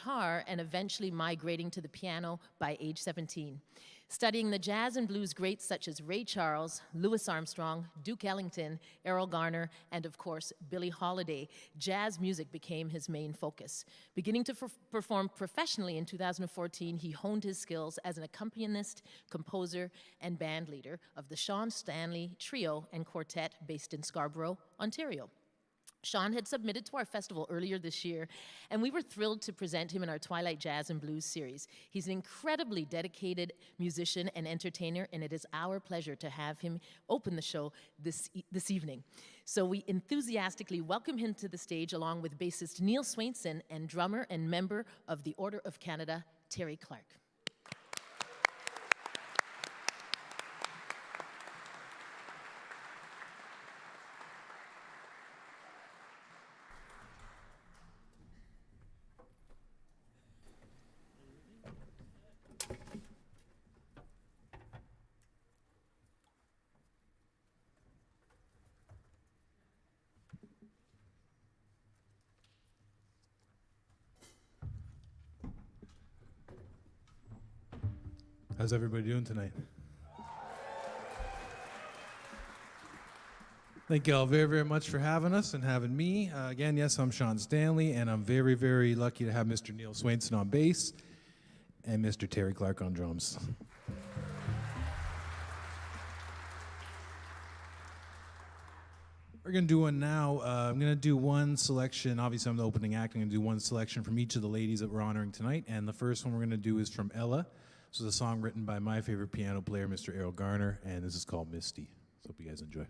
guitar and eventually migrating to the piano by age 17. Studying the jazz and blues greats such as Ray Charles, Louis Armstrong, Duke Ellington, Errol Garner, and of course, Billie Holiday, jazz music became his main focus. Beginning to perform professionally in 2014, he honed his skills as an accompanist, composer, and band leader of the Stanley Trio and Quartet based in Scarborough, Ontario. Sean had submitted to our festival earlier this year, and we were thrilled to present him in our Twilight Jazz and Blues series. He's an incredibly dedicated musician and entertainer, and it is our pleasure to have him open the show this evening. So we enthusiastically welcome him to the stage along with bassist Neil Swainson and drummer and member of the Order of Canada, Cheri Clarke. How's everybody doing tonight? Thank you all very, very much for having us and having me. Again, yes, I'm Sean Stanley, and I'm very, very lucky to have Mr. Neil Swainson on bass and Mr. Cheri Clarke on drums. We're going to do one now. I'm going to do one selection. Obviously, I'm the opening act. I'm going to do one selection from each of the ladies that we're honoring tonight, and the first one we're going to do is from Ella. This is a song written by my favorite piano player, Mr. Errol Garner, and this is called Misty. So hope you guys enjoy.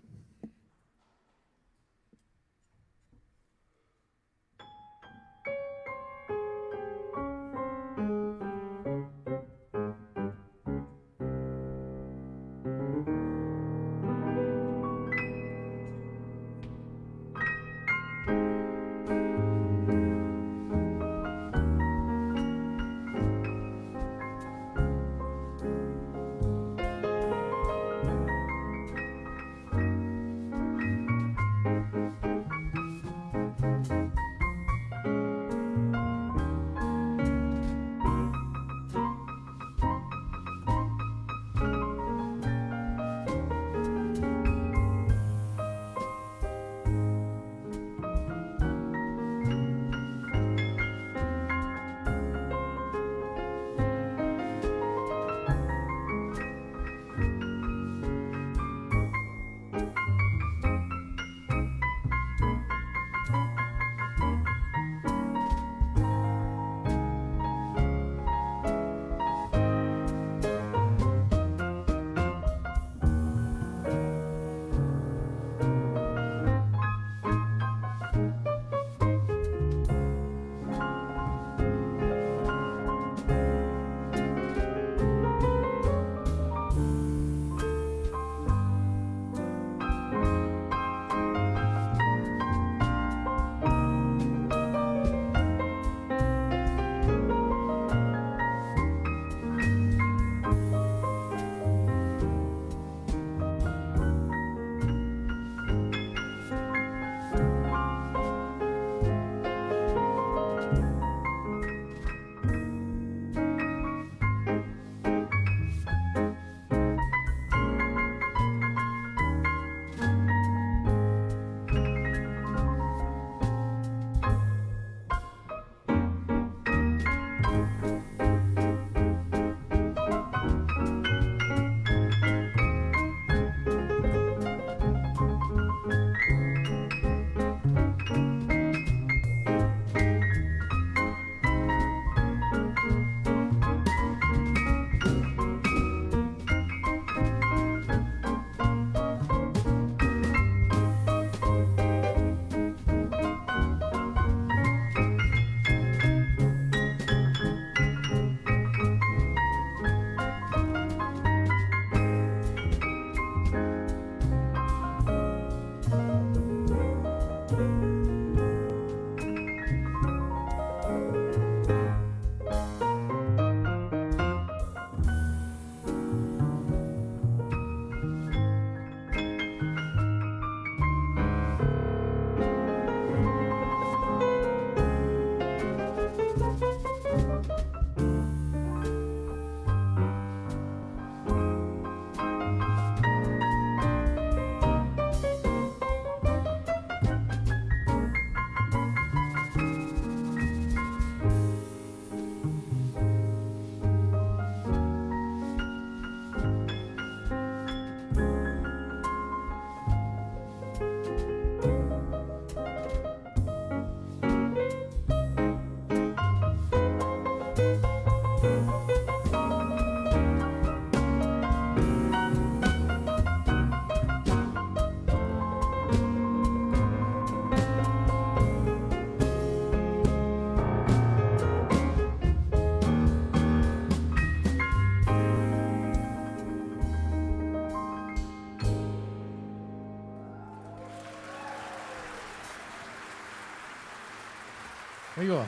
There you go.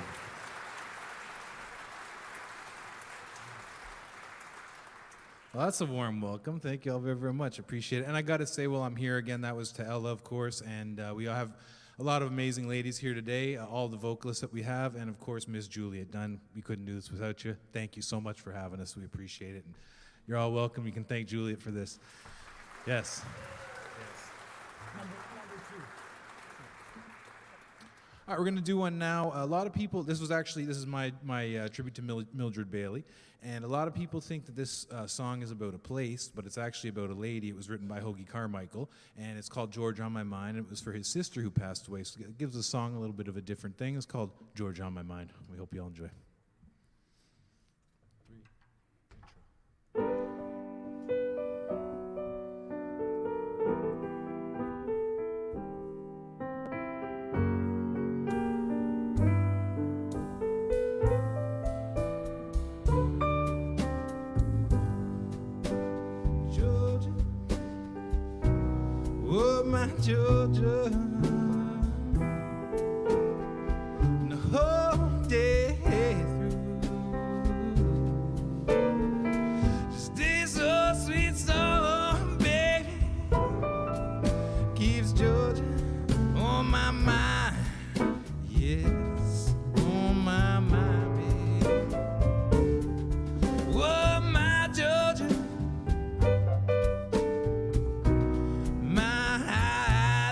Well, that's a warm welcome. Thank you all very, very much. Appreciate it. And I got to say, while I'm here again, that was to Ella, of course. And we all have a lot of amazing ladies here today, all the vocalists that we have, and of course, Miss Juliet Dunn. We couldn't do this without you. Thank you so much for having us. We appreciate it. And you're all welcome. You can thank Juliet for this. Yes. Number two. All right, we're going to do one now. A lot of people, this is my tribute to Mildred Bailey. And a lot of people think that this song is about a place, but it's actually about a lady. It was written by Hoagie Carmichael, and it's called George on My Mind. It was for his sister who passed away, so it gives the song a little bit of a different thing. It's called George on My Mind. We hope you all enjoy. Georgia, the whole day through. Just this so sweet song, baby, keeps Georgia on my mind. Yes, on my mind, baby. Oh, my Georgia.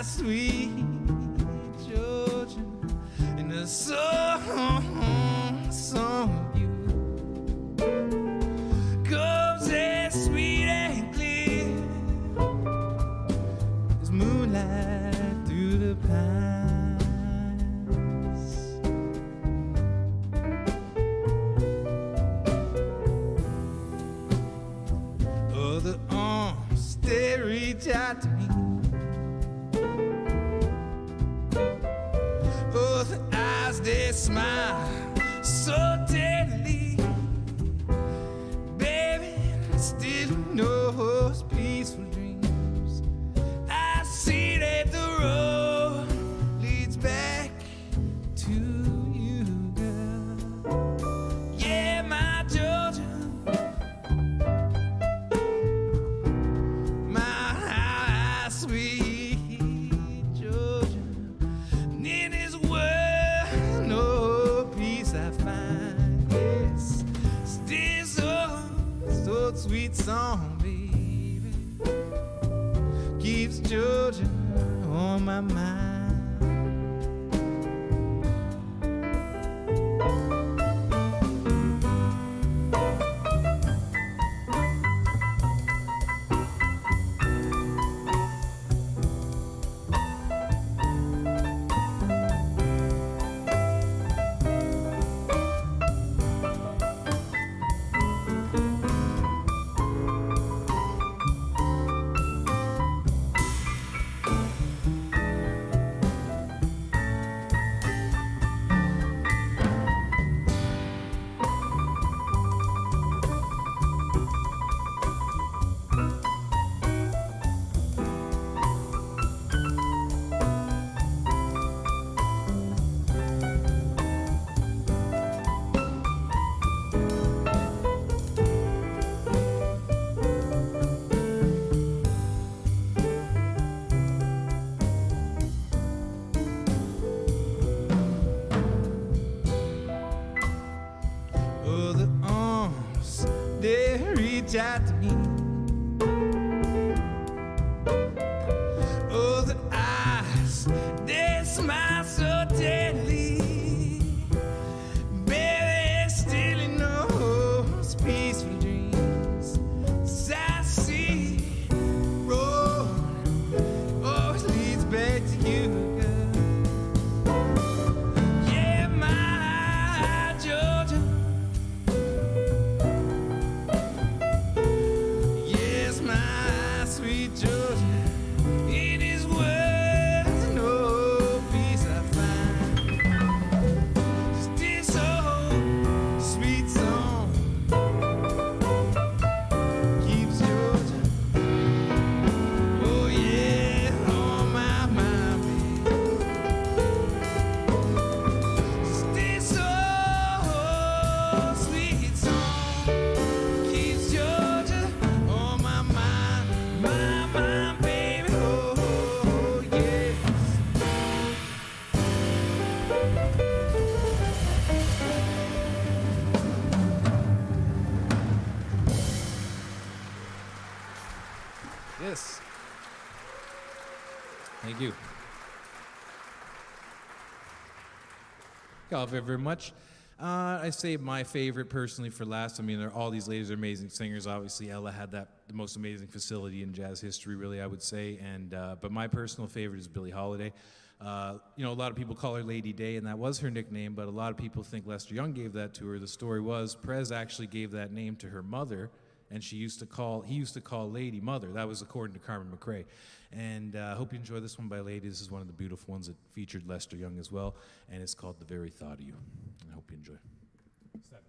Sweet Georgia, and the song you comes as sweet and clear as moonlight through the pines. Oh, the arms they reach out to me. Oh, the eyes, they smile so tenderly. Baby, still knows peaceful dreams. I see that the road leads back to you, girl. Yeah, my Georgia, my sweet sweet song, baby, keeps Georgia on my mind. Yes. Thank you. Thank you all very much. I say my favorite personally for last. I mean, all these ladies are amazing singers. Obviously, Ella had the most amazing facility in jazz history, really, I would say. And but my personal favorite is Billie Holiday. You know, a lot of people call her Lady Day, and that was her nickname. But a lot of people think Lester Young gave that to her. The story was Prez actually gave that name to her mother, and he used to call Lady Mother. That was according to Carmen McRae. And I hope you enjoy this one by Lady. This is one of the beautiful ones that featured Lester Young as well, and it's called The Very Thought of You. I hope you enjoy. 7.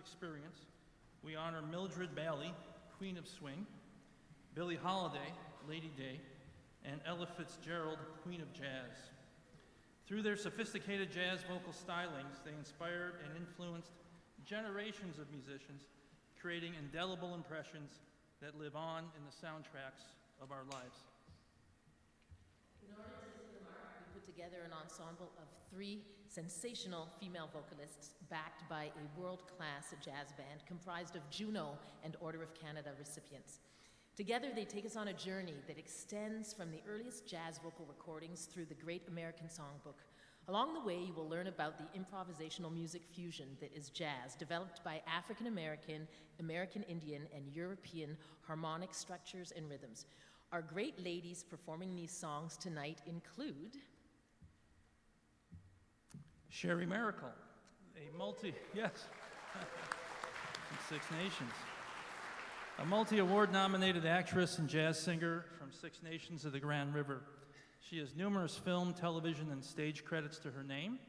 experience, we honor Mildred Bailey, Queen of Swing, Billie Holiday, Lady Day, and Ella Fitzgerald, Queen of Jazz. Through their sophisticated jazz vocal stylings, they inspired and influenced generations of musicians, creating indelible impressions that live on in the soundtracks of our lives. In order to hit the mark, we put together an ensemble of 3 sensational female vocalists backed by a world-class jazz band comprised of Juno and Order of Canada recipients. Together, they take us on a journey that extends from the earliest jazz vocal recordings through the Great American Songbook. Along the way, you will learn about the improvisational music fusion that is jazz, developed by African American, American Indian, and European harmonic structures and rhythms. Our great ladies performing these songs tonight include Cheri Maracle, yes, from 6 Nations. A multi-award nominated actress and jazz singer from 6 Nations of the Grand River. She has numerous film, television, and stage credits to her name.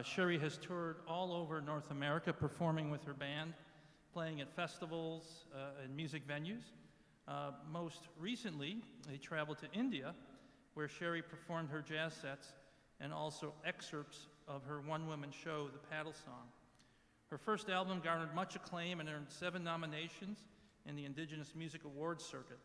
Cheri has toured all over North America, performing with her band, playing at festivals and music venues. Most recently, they traveled to India, where Cheri performed her jazz sets and also excerpts of her one-woman show, The Paddle Song. Her first album garnered much acclaim and earned 7 nominations in the Indigenous Music Awards circuit.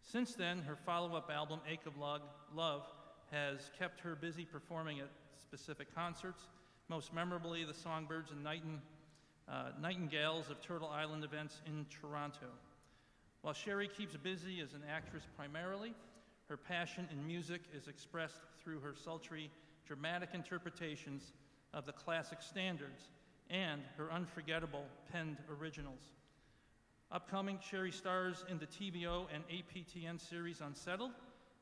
Since then, her follow-up album, Ache of Love, has kept her busy performing at specific concerts, most memorably the Songbirds and Nightingales of Turtle Island events in Toronto. While Cheri keeps busy as an actress primarily, her passion in music is expressed through her sultry, dramatic interpretations of the classic standards and her unforgettable penned originals. Upcoming, Cheri stars in the TVO and APTN series Unsettled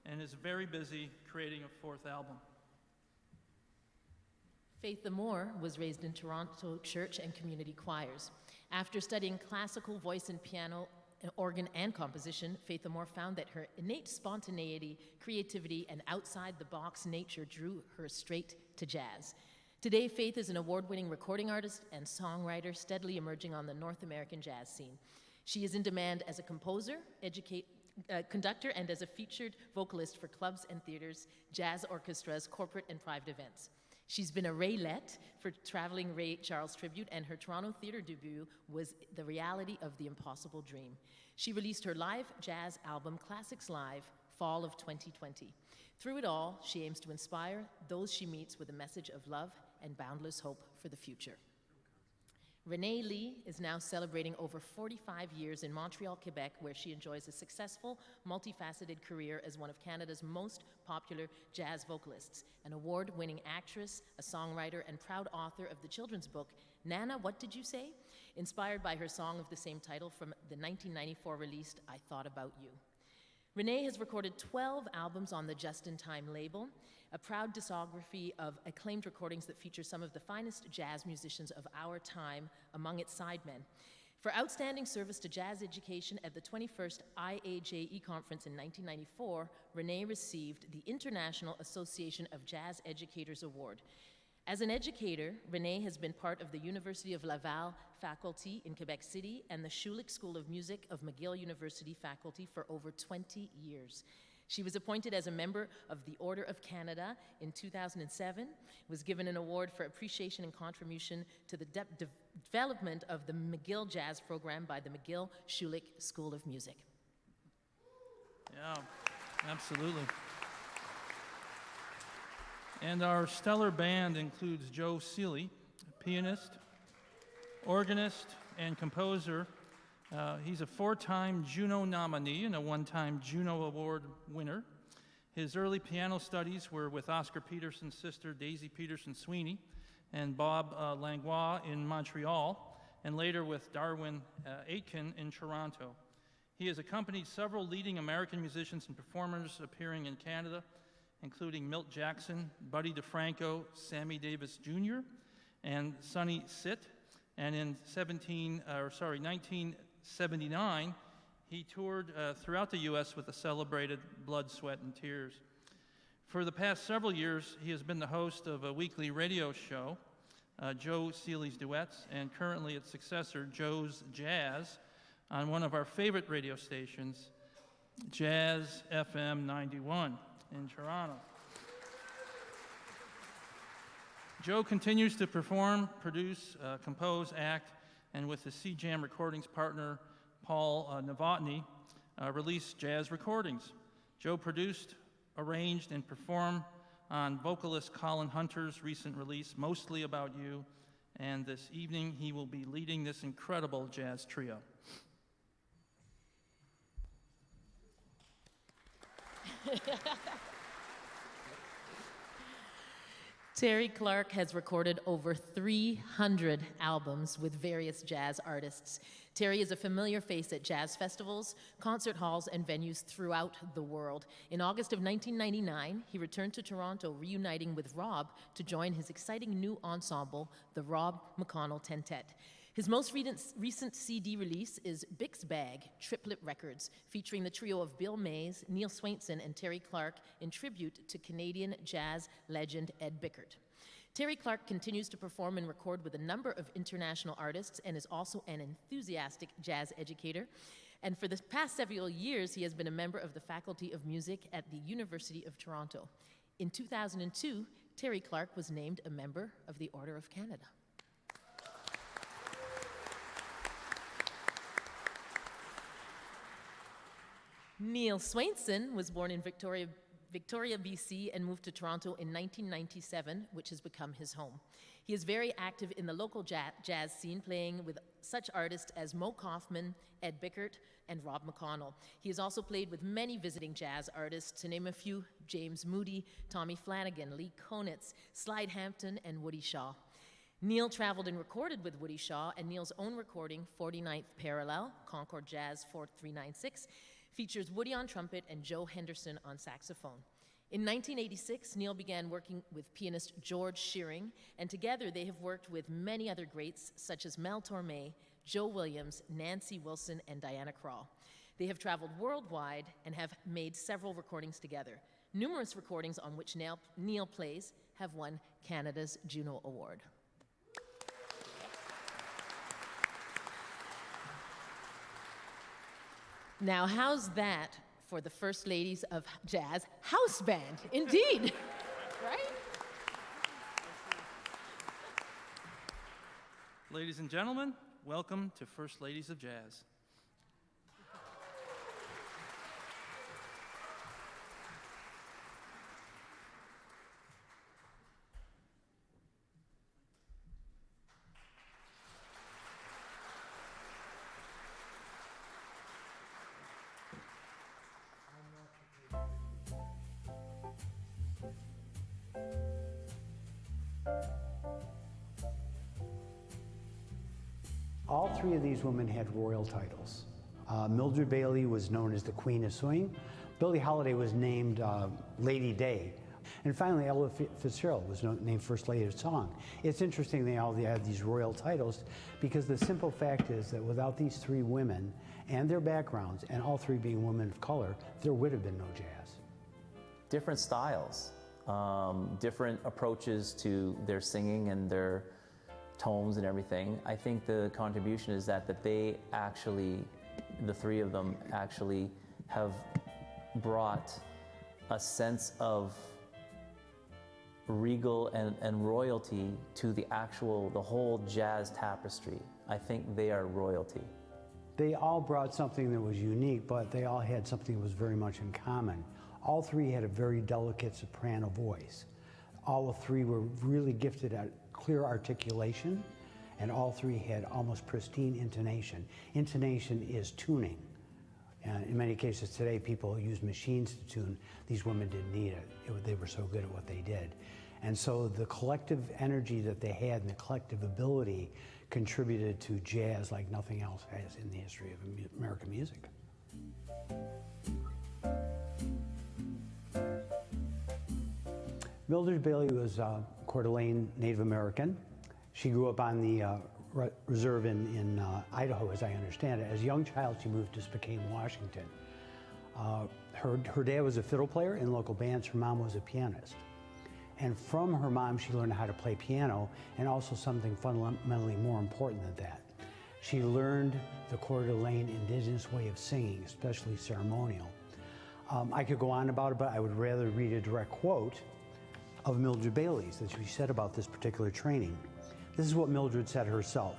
and is very busy creating a 4th album. Faith Amour was raised in Toronto church and community choirs. After studying classical voice and piano, organ, and composition, Faith Amour found that her innate spontaneity, creativity, and outside-the-box nature drew her straight to jazz. Today, Faith is an award-winning recording artist and songwriter steadily emerging on the North American jazz scene. She is in demand as a composer, conductor, and as a featured vocalist for clubs and theaters, jazz orchestras, corporate and private events. She's been a Raylette for Traveling Ray Charles Tribute, and her Toronto theater debut was The Reality of the Impossible Dream. She released her live jazz album, Classics Live, fall of 2020. Through it all, she aims to inspire those she meets with a message of love and boundless hope for the future. Ranee Lee is now celebrating over 45 years in Montreal, Quebec, where she enjoys a successful, multifaceted career as one of Canada's most popular jazz vocalists, an award-winning actress, a songwriter, and proud author of the children's book, Nana, What Did You Say? Inspired by her song of the same title from the 1994 released I Thought About You. Ranee has recorded 12 albums on the Just in Time label, a proud discography of acclaimed recordings that feature some of the finest jazz musicians of our time among its sidemen. For outstanding service to jazz education at the 21st IAJE conference in 1994, Ranee received the International Association of Jazz Educators Award. As an educator, Ranee has been part of the University of Laval faculty in Quebec City and the Schulich School of Music of McGill University faculty for over 20 years. She was appointed as a member of the Order of Canada in 2007, was given an award for appreciation and contribution to the development of the McGill Jazz program by the McGill Schulich School of Music. Yeah, absolutely. And our stellar band includes Joe Seeley, pianist, organist, and composer. He's a 4-time Juno nominee and a 1-time Juno Award winner. His early piano studies were with Oscar Peterson's sister, Daisy Peterson-Sweeney, and Bob Langlois in Montreal, and later with Darwin Aitken in Toronto. He has accompanied several leading American musicians and performers appearing in Canada, including Milt Jackson, Buddy DeFranco, Sammy Davis Jr., and Sonny Sitt. And in 1979, he toured throughout the U.S. with the celebrated Blood, Sweat, and Tears. For the past several years, he has been the host of a weekly radio show, Joe Seeley's duets, and currently its successor, Joe's Jazz, on one of our favorite radio stations, Jazz FM 91 in Toronto. Joe continues to perform, produce, compose, act, and with his C-Jam Recordings partner, Paul Novotny, release jazz recordings. Joe produced, arranged, and performed on vocalist Colin Hunter's recent release, Mostly About You, and this evening he will be leading this incredible jazz trio. Terry Clarke has recorded over 300 albums with various jazz artists. Terry is a familiar face at jazz festivals, concert halls, and venues throughout the world. In August of 1999, he returned to Toronto, reuniting with Rob to join his exciting new ensemble, the Rob McConnell Tentet. His most recent CD release is Bix Bag, Triplet Records, featuring the trio of Bill Mays, Neil Swainson, and Terry Clarke in tribute to Canadian jazz legend Ed Bickert. Terry Clarke continues to perform and record with a number of international artists and is also an enthusiastic jazz educator. And for the past several years, he has been a member of the Faculty of Music at the University of Toronto. In 2002, Terry Clarke was named a member of the Order of Canada. Neil Swainson was born in Victoria, BC, and moved to Toronto in 1997, which has become his home. He is very active in the local jazz scene, playing with such artists as Mo Kaufman, Ed Bickert, and Rob McConnell. He has also played with many visiting jazz artists, to name a few: James Moody, Tommy Flanagan, Lee Konitz, Slide Hampton, and Woody Shaw. Neil traveled and recorded with Woody Shaw, and Neil's own recording, 49th Parallel, Concord Jazz 4396, features Woody on trumpet and Joe Henderson on saxophone. In 1986, Neil began working with pianist George Shearing, and together they have worked with many other greats such as Mel Torme, Joe Williams, Nancy Wilson, and Diana Krall. They have traveled worldwide and have made several recordings together. Numerous recordings on which Neil plays have won Canada's Juno Award. Now, how's that for the First Ladies of Jazz House Band? Indeed, right? Ladies and gentlemen, welcome to First Ladies of Jazz. All three of these women had royal titles. Mildred Bailey was known as the Queen of Swing. Billie Holiday was named Lady Day. And finally, Ella Fitzgerald was named First Lady of Song. It's interesting they all have these royal titles because the simple fact is that without these three women and their backgrounds, and all three being women of color, there would have been no jazz. Different styles, different approaches to their singing and their tones and everything. I think the contribution is that they actually, the three of them actually have brought a sense of regal and royalty to the whole jazz tapestry. I think they are royalty. They all brought something that was unique, but they all had something that was very much in common. All three had a very delicate soprano voice. All three were really gifted at clear articulation, and all three had almost pristine intonation. Intonation is tuning. In many cases today, people use machines to tune. These women didn't need it. They were so good at what they did. And so the collective energy that they had and the collective ability contributed to jazz like nothing else has in the history of American music. Mildred Bailey was Coeur d'Alene Native American. She grew up on the reserve in Idaho, as I understand it. As a young child, she moved to Spokane, Washington. Her dad was a fiddle player in local bands. Her mom was a pianist. And from her mom, she learned how to play piano, and also something fundamentally more important than that. She learned the Coeur d'Alene indigenous way of singing, especially ceremonial. I could go on about it, but I would rather read a direct quote of Mildred Bailey's that she said about this particular training. This is what Mildred said herself.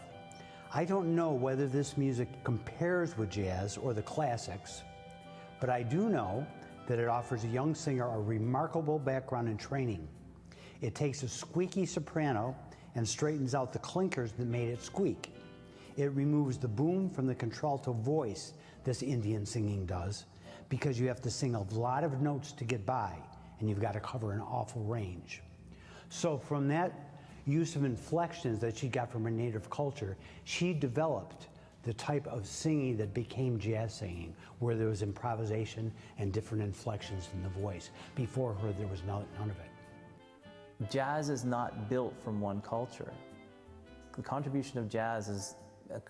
"I don't know whether this music compares with jazz or the classics, but I do know that it offers a young singer a remarkable background and training. It takes a squeaky soprano and straightens out the clinkers that made it squeak. It removes the boom from the contralto voice, this Indian singing does, because you have to sing a lot of notes to get by, and you've got to cover an awful range." So from that use of inflections that she got from her native culture, she developed the type of singing that became jazz singing, where there was improvisation and different inflections in the voice. Before her, there was none of it. Jazz is not built from one culture. The contribution of jazz is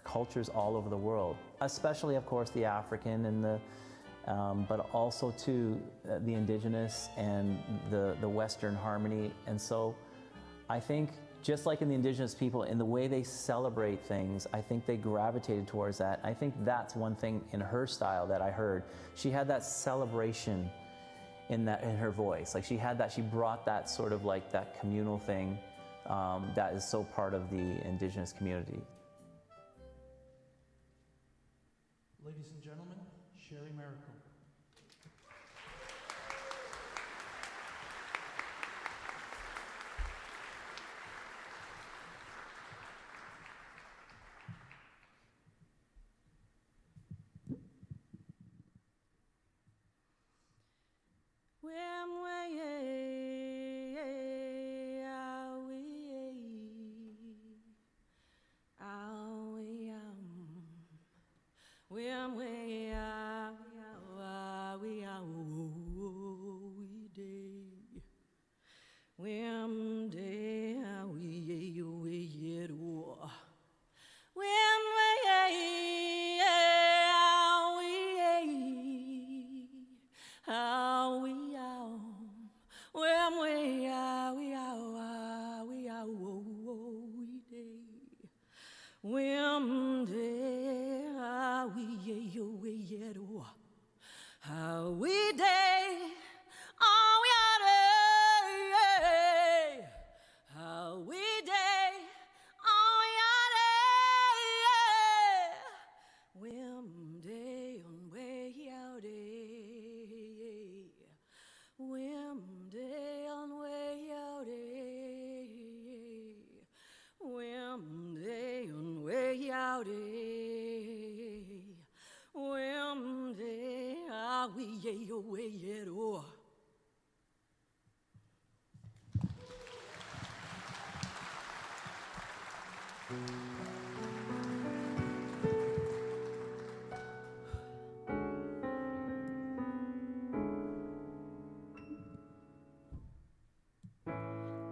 cultures all over the world, especially, of course, the African and the, but also too the indigenous and the Western harmony. And so I think just like in the indigenous people, in the way they celebrate things, I think they gravitated towards that. I think that's one thing in her style that I heard. She had that celebration in her voice. Like she had that, she brought that sort of like that communal thing that is so part of the indigenous community. Ladies and gentlemen, Cheri Maracle.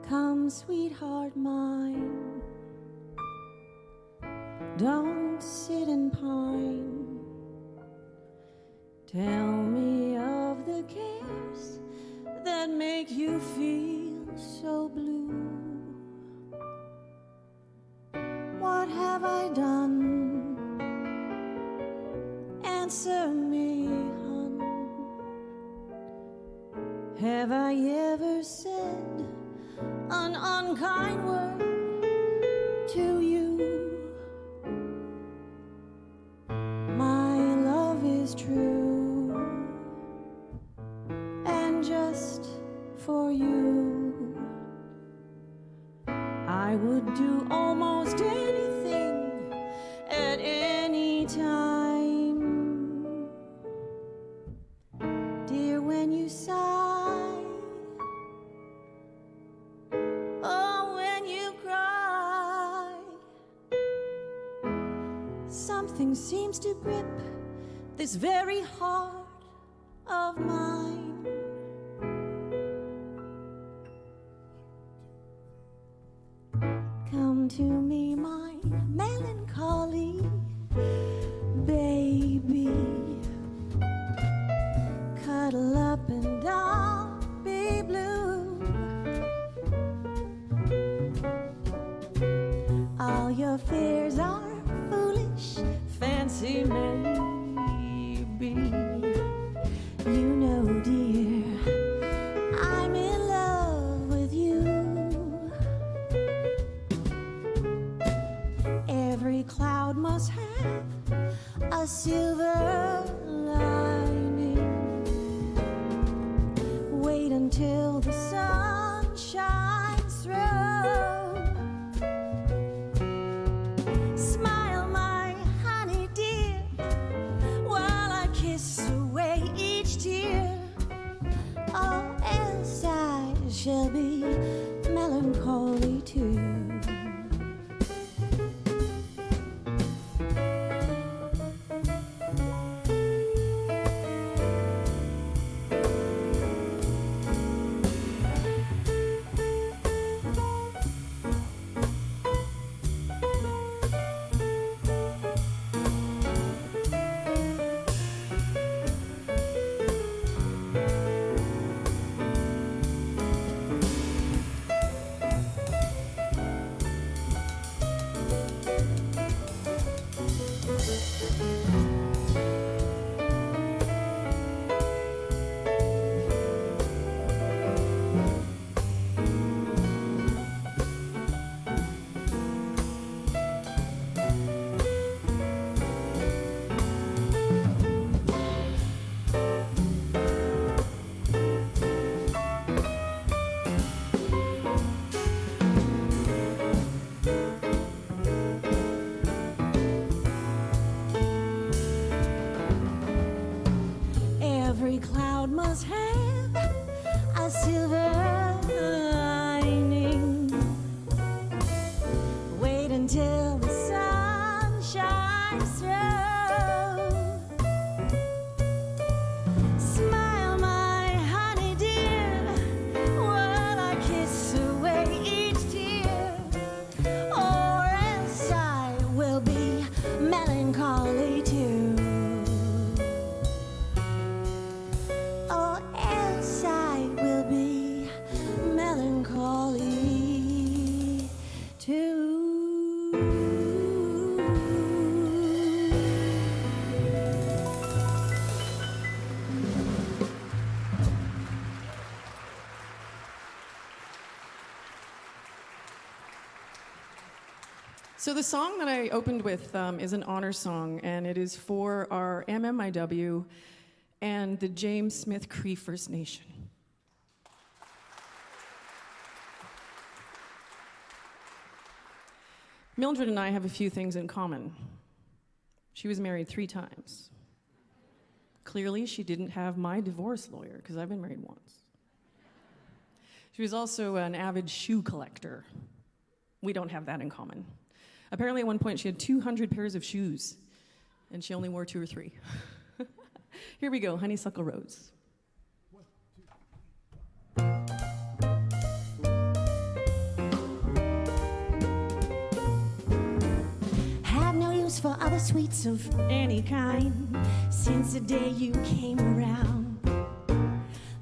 Come, sweetheart mine, don't sit and pine. Tell me of the cares that make you feel so blue. What have I done? Answer me, hon. Have I ever said an unkind word to you? My love is true, and just for you I would do almost anything at any time. Dear, when you sigh, something seems to grip this very heart of mine. Come to me, my melancholy baby. Cuddle up and down, be blue. until the sun shines through. Smile, my honey dear, while I kiss away each tear, or else I shall be melancholy too. Every cloud must have a silver lining. Wait until the sun shines through. Smile, my honey dear, while I kiss away each tear, or else I will be melancholy too. Or else I will be melancholy too. So the song that I opened with is an honor song, and it is for our MMIW and the James Smith Cree First Nation. Mildred and I have a few things in common. She was married 3 times. Clearly, she didn't have my divorce lawyer, because I've been married once. She was also an avid shoe collector. We don't have that in common. Apparently, at one point, she had 200 pairs of shoes, and she only wore 2 or 3. Here we go, Honeysuckle Rose. Had no use for other sweets of any kind since the day you came around.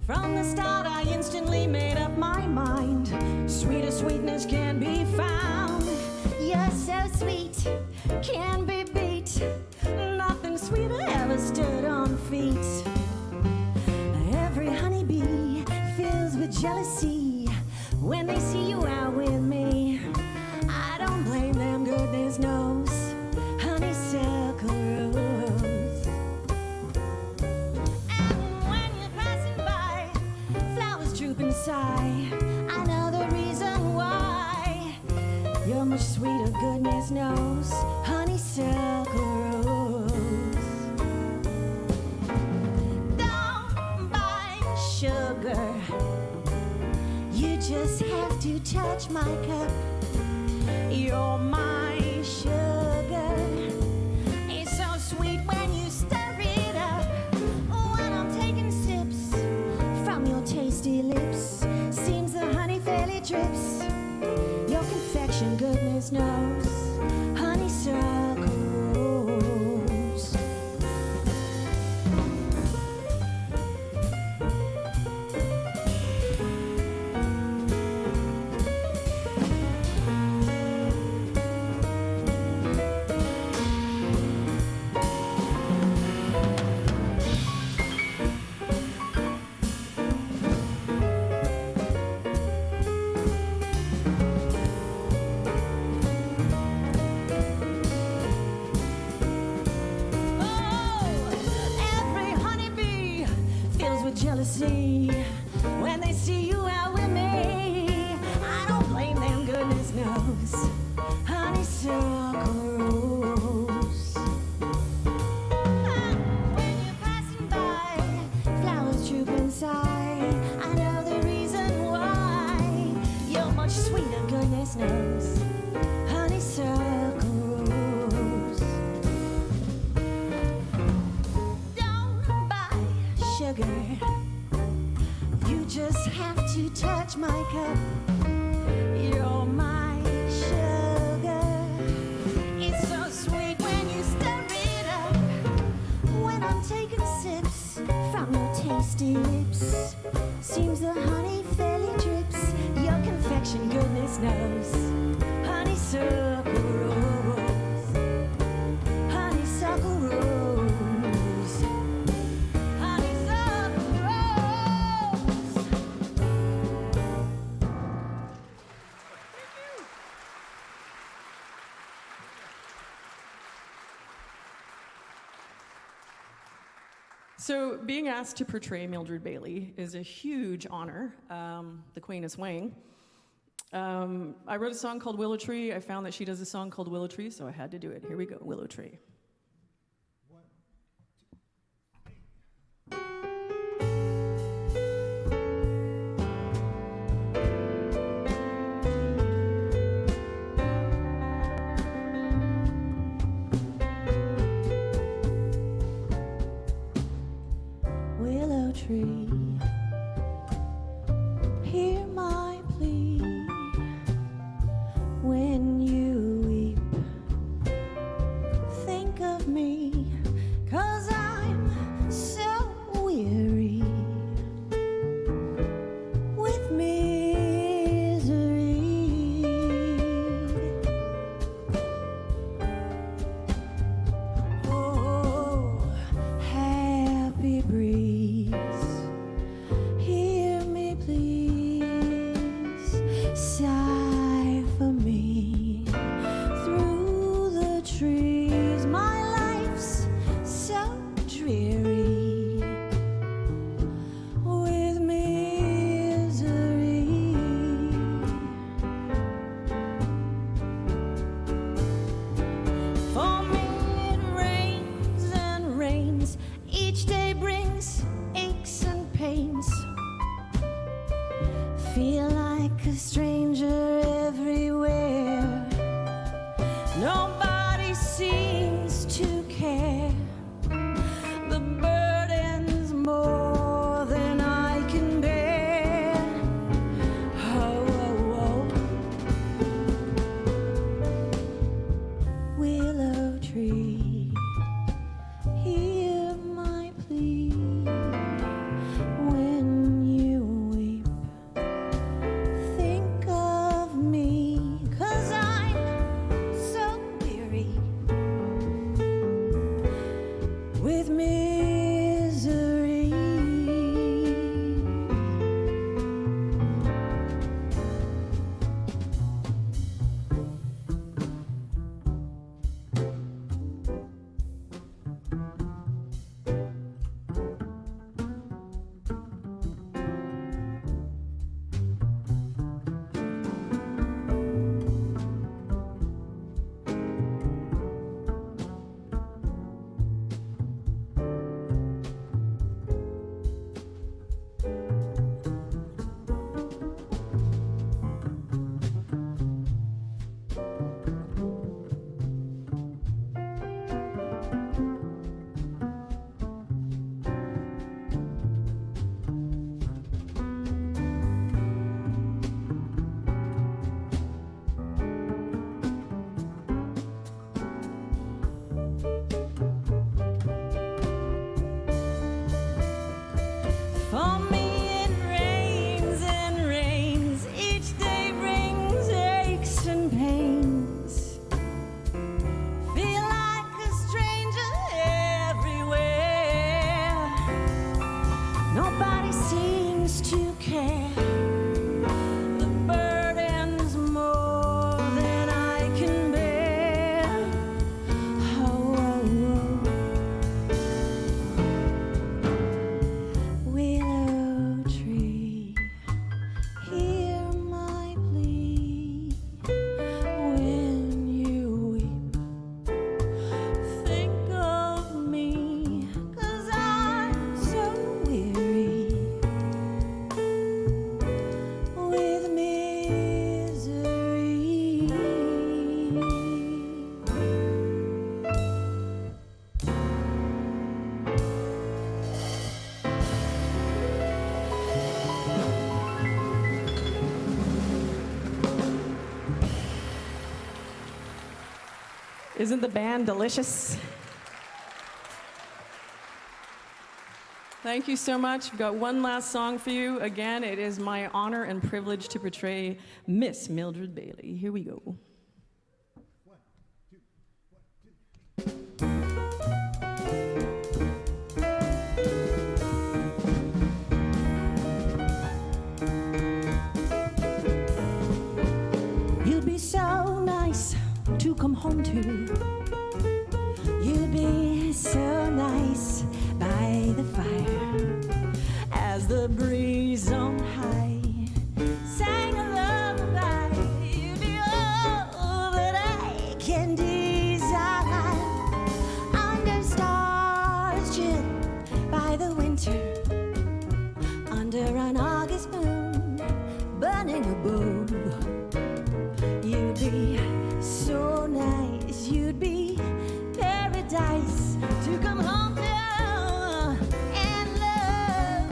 From the start, I instantly made up my mind. Sweeter sweetness can be found. You're so sweet, can be beat. Nothing sweeter ever stood on feet. Every honeybee fills with jealousy when they see you out with me. I don't blame them, goodness knows. Honeysuckle rose. And when you're passing by, flowers droop and sigh. I know the reason why. You're much sweeter, goodness knows. Honeysuckle rose. Don't buy sugar. You just have to touch my cup. You're my sugar. It's so sweet when you stir it up. When I'm taking sips from your tasty lips, seems the honey fairly drips. Your confection, goodness knows. Honeysuckle rose. jealousy when they see you out with me. I don't blame them, goodness knows. Honeysuckle rose. When you're passing by, flowers droop inside. I know the reason why. You're much sweeter, goodness knows. Honeysuckle rose. Don't buy sugar. You just have to touch my cup. You're my sugar. It's so sweet when you stir it up. When I'm taking sips from your tasty lips, seems the honey fairly drips. Your confection, goodness knows. Honeysuckle rose. Honeysuckle rose. Honeysuckle rose. So, being asked to portray Mildred Bailey is a huge honor, the Queen of Swing. I wrote a song called Willow Tree. I found that she does a song called Willow Tree, so I had to do it. Here we go, Willow Tree. Willow tree, hear my plea. When you weep, think of me, 'cause I'm so weary with misery. Oh, happy breeze, hear me please, sigh for me through the trees. My life's so dreary with misery. For me it rains and rains, each day brings aches and pains. Feel like a stranger everywhere. Nobody seems to care. The burden's more than I can bear. Oh, oh, oh. Willow tree, hear my plea. When you weep, think of me, 'cause I'm so weary with misery. Isn't the band delicious? Thank you so much. We've got one last song for you. Again, it is my honor and privilege to portray Miss Mildred Bailey. Here we go. You'd be so nice to come home to. You'd be so nice by the fire as the breeze on high sang a lullaby. You'd be all that I can desire under stars chill by the winter, under an August moon burning above. You'd be so nice, you'd be paradise to come home to and love.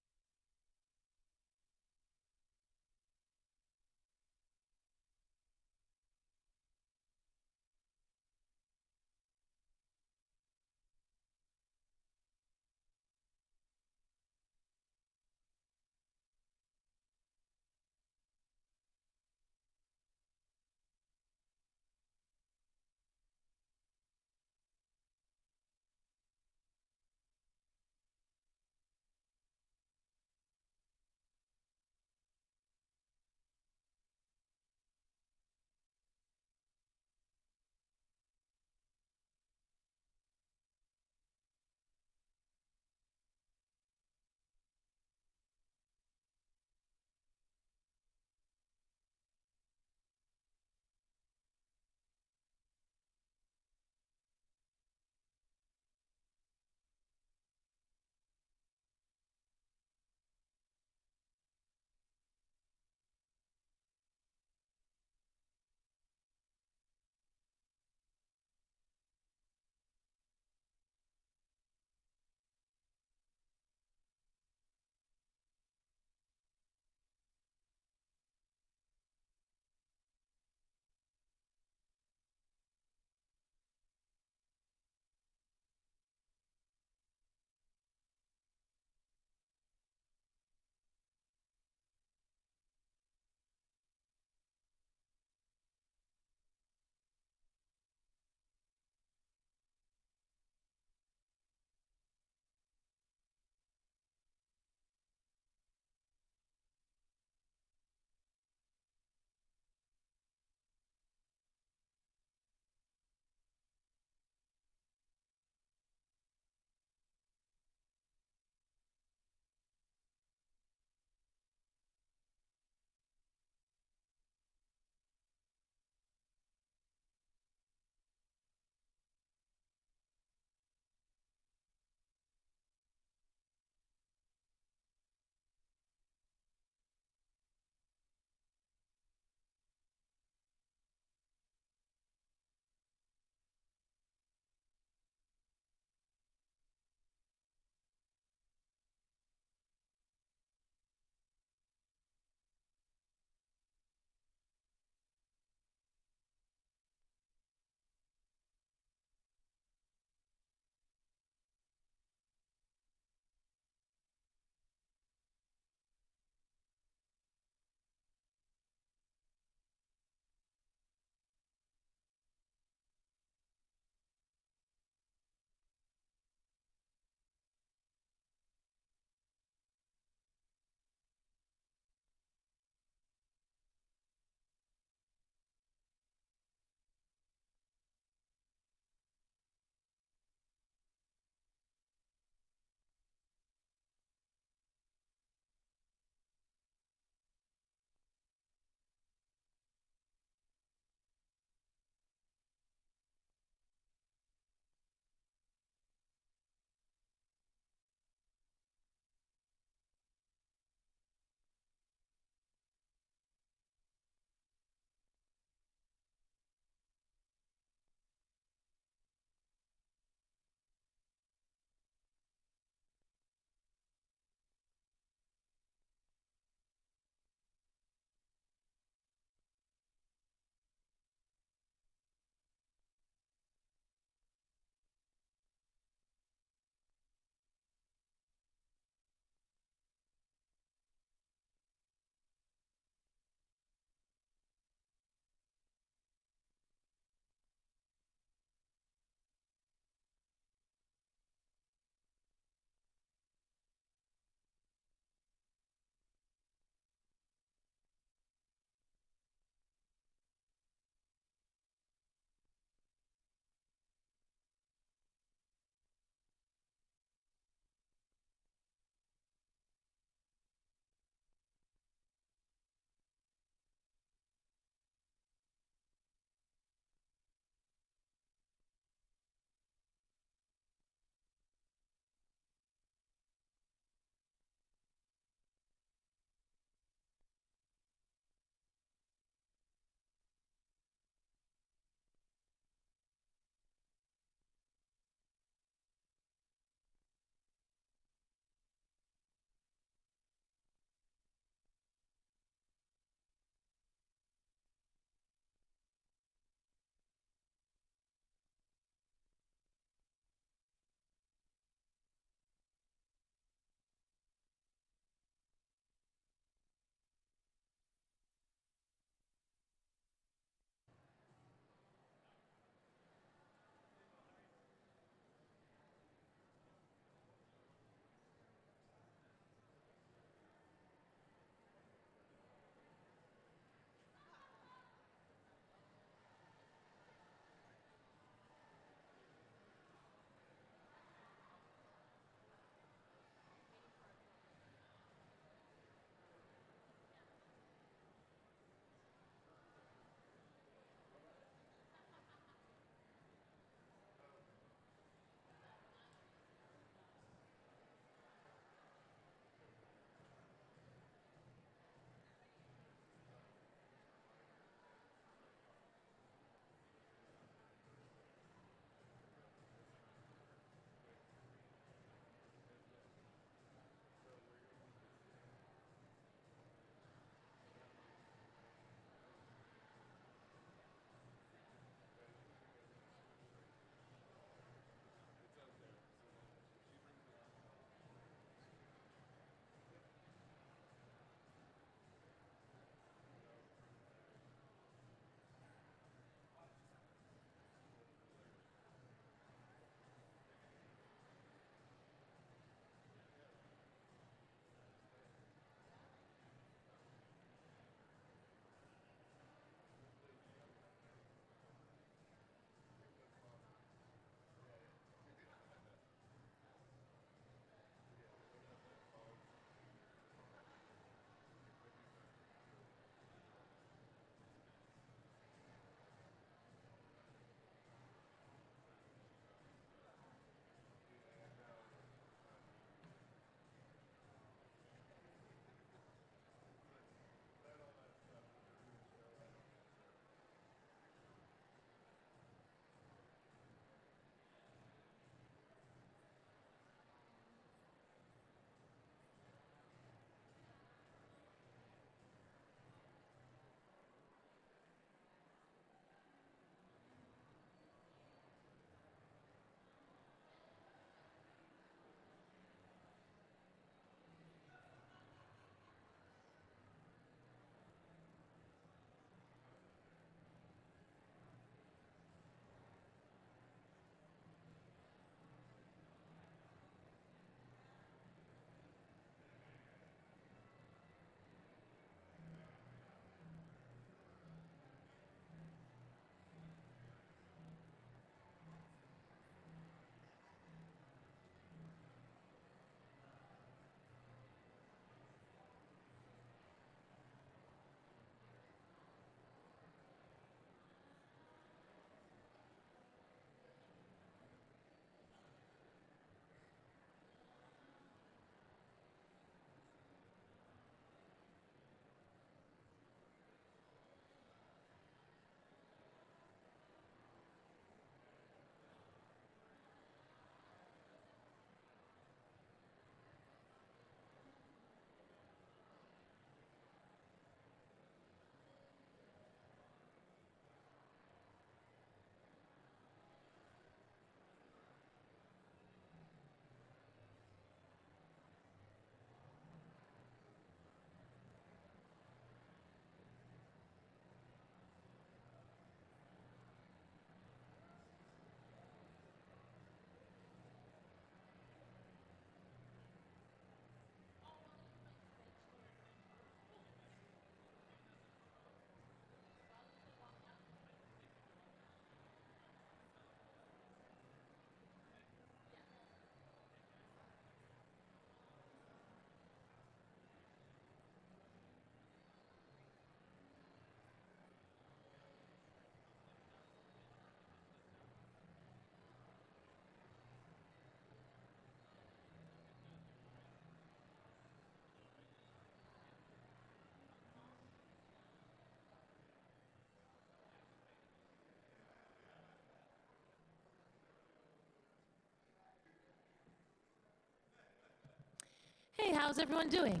Hey, how's everyone doing?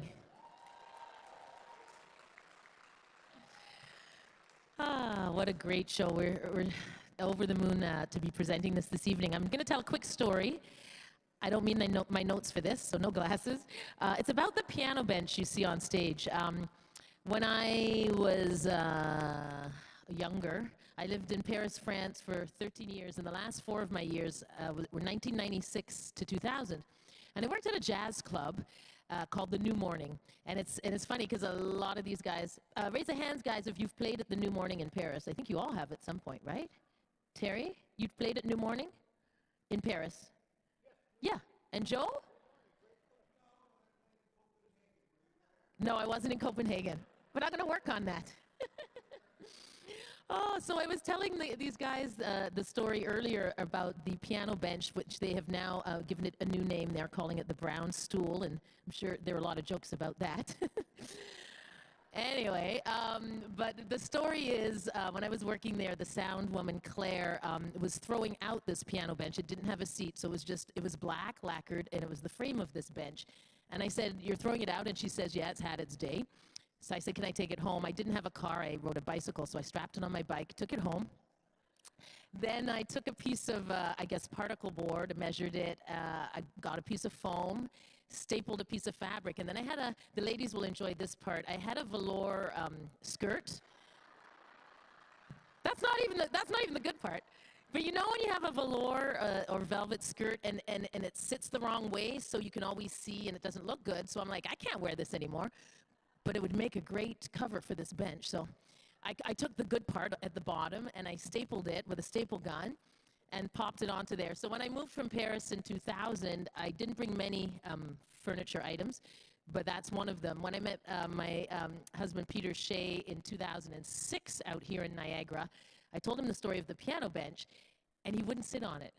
What a great show. We're over the moon to be presenting this evening. I'm going to tell a quick story. I don't mean my notes for this, so no glasses. It's about the piano bench you see on stage. When I was younger, I lived in Paris, France for 13 years, and the last 4 of my years were 1996 to 2000. And I worked at a jazz club called the New Morning. And it's funny because a lot of these guys, raise the hands, guys, if you've played at the New Morning in Paris. I think you all have at some point, right? Terry, you've played at New Morning in Paris? Yeah. And Joe? No, I wasn't in Copenhagen, but I'm going to work on that. Oh, so I was telling these guys the story earlier about the piano bench, which they have now given it a new name. They're calling it the Brown Stool, and I'm sure there were a lot of jokes about that. Anyway, but the story is when I was working there, the sound woman, Claire, was throwing out this piano bench. It didn't have a seat, so it was black, lacquered, and it was the frame of this bench. And I said, "You're throwing it out?" And she says, "Yeah, it's had its day." So I said, "Can I take it home?" I didn't have a car. I rode a bicycle, so I strapped it on my bike, took it home. Then I took a piece of, I guess, particle board, measured it. I got a piece of foam, stapled a piece of fabric, and then I had the ladies will enjoy this part. I had a velour skirt. That's not even the good part. But you know when you have a velour or velvet skirt and it sits the wrong way so you can always see and it doesn't look good. So I'm like, I can't wear this anymore. But it would make a great cover for this bench. So I took the good part at the bottom and I stapled it with a staple gun and popped it onto there. So when I moved from Paris in 2000, I didn't bring many furniture items, but that's one of them. When I met my husband, Peter Shea, in 2006 out here in Niagara, I told him the story of the piano bench, and he wouldn't sit on it.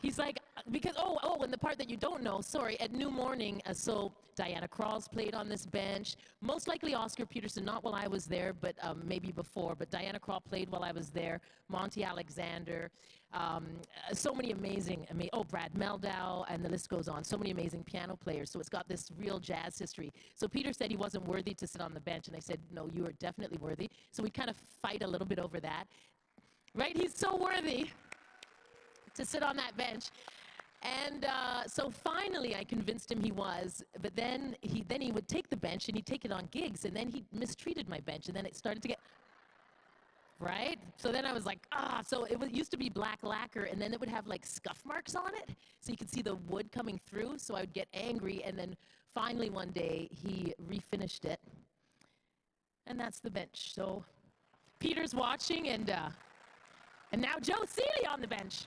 He's like, because, and the part that you don't know, sorry, at New Morning, so Diana Krall's played on this bench, most likely Oscar Peterson, not while I was there, but maybe before, but Diana Krall played while I was there, Monty Alexander, so many amazing, Brad Meldau, and the list goes on, so many amazing piano players, so it's got this real jazz history. So Peter said he wasn't worthy to sit on the bench, and I said, no, you are definitely worthy, so we kind of fight a little bit over that, right? He's so worthy to sit on that bench. And so finally I convinced him he was, but then he would take the bench and he'd take it on gigs, and then he mistreated my bench, and then it started to get, right? So then I was like, so it used to be black lacquer, and then it would have like scuff marks on it, so you could see the wood coming through, so I would get angry, and then finally one day he refinished it, and that's the bench. So Peter's watching, and now Joe Seeley on the bench.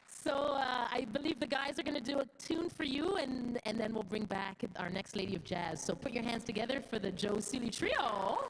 So I believe the guys are going to do a tune for you, and then we'll bring back our next lady of jazz. So put your hands together for the Joe Seeley Trio.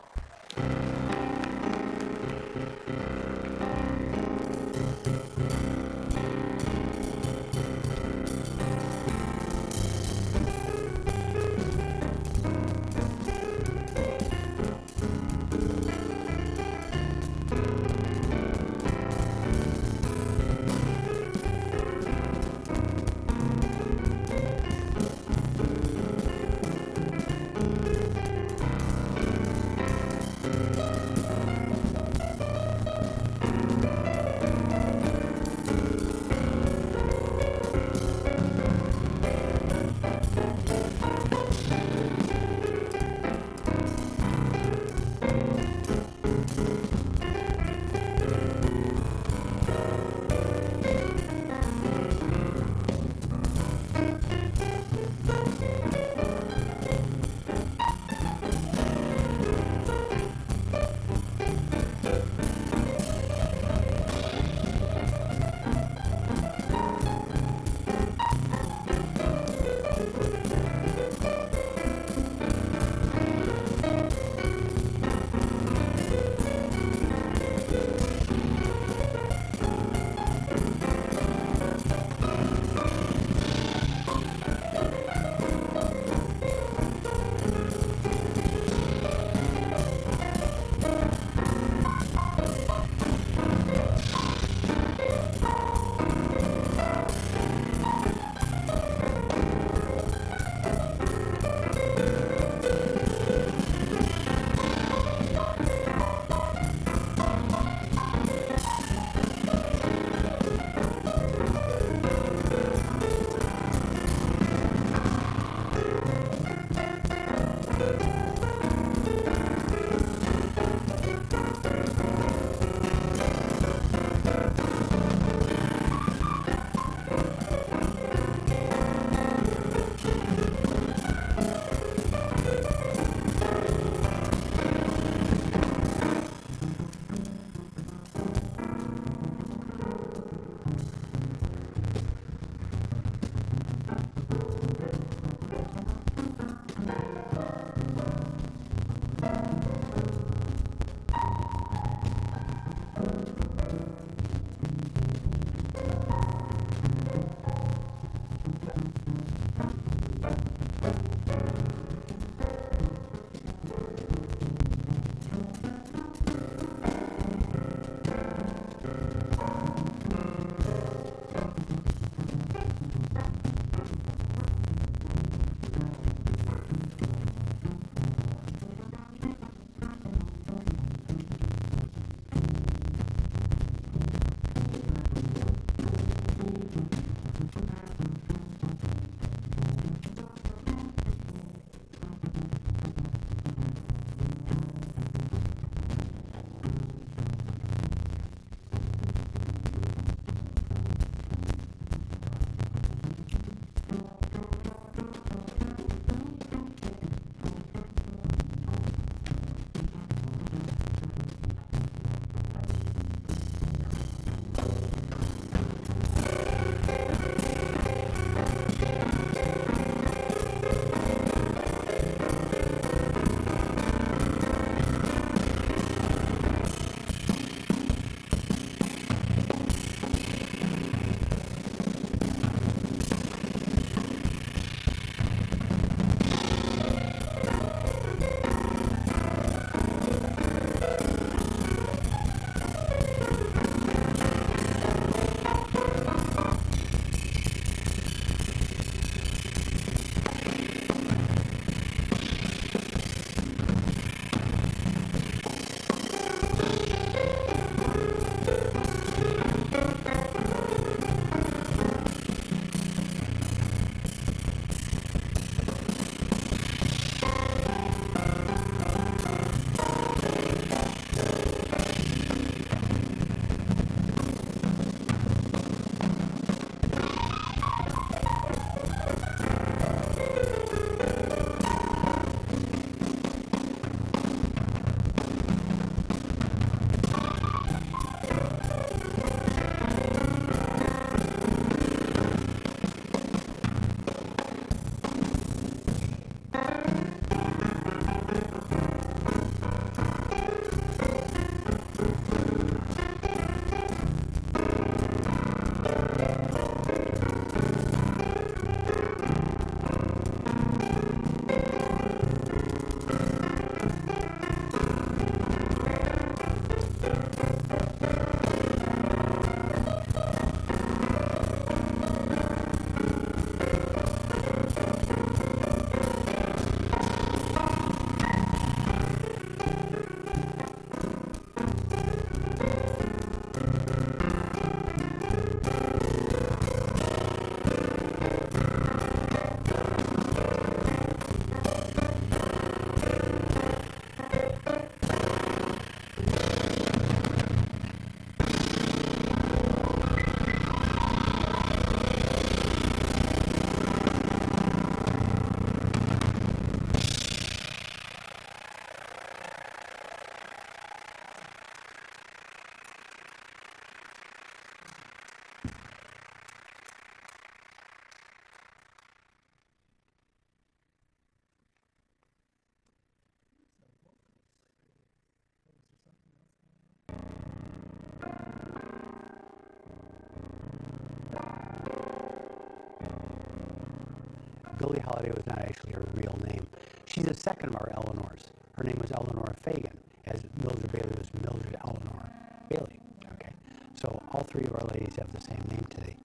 Holiday was not actually her real name. She's the second of our Eleanors. Her name was Eleanor Fagan, as Mildred Bailey was Mildred Eleanor Bailey. Okay, so all three of our ladies have the same name today.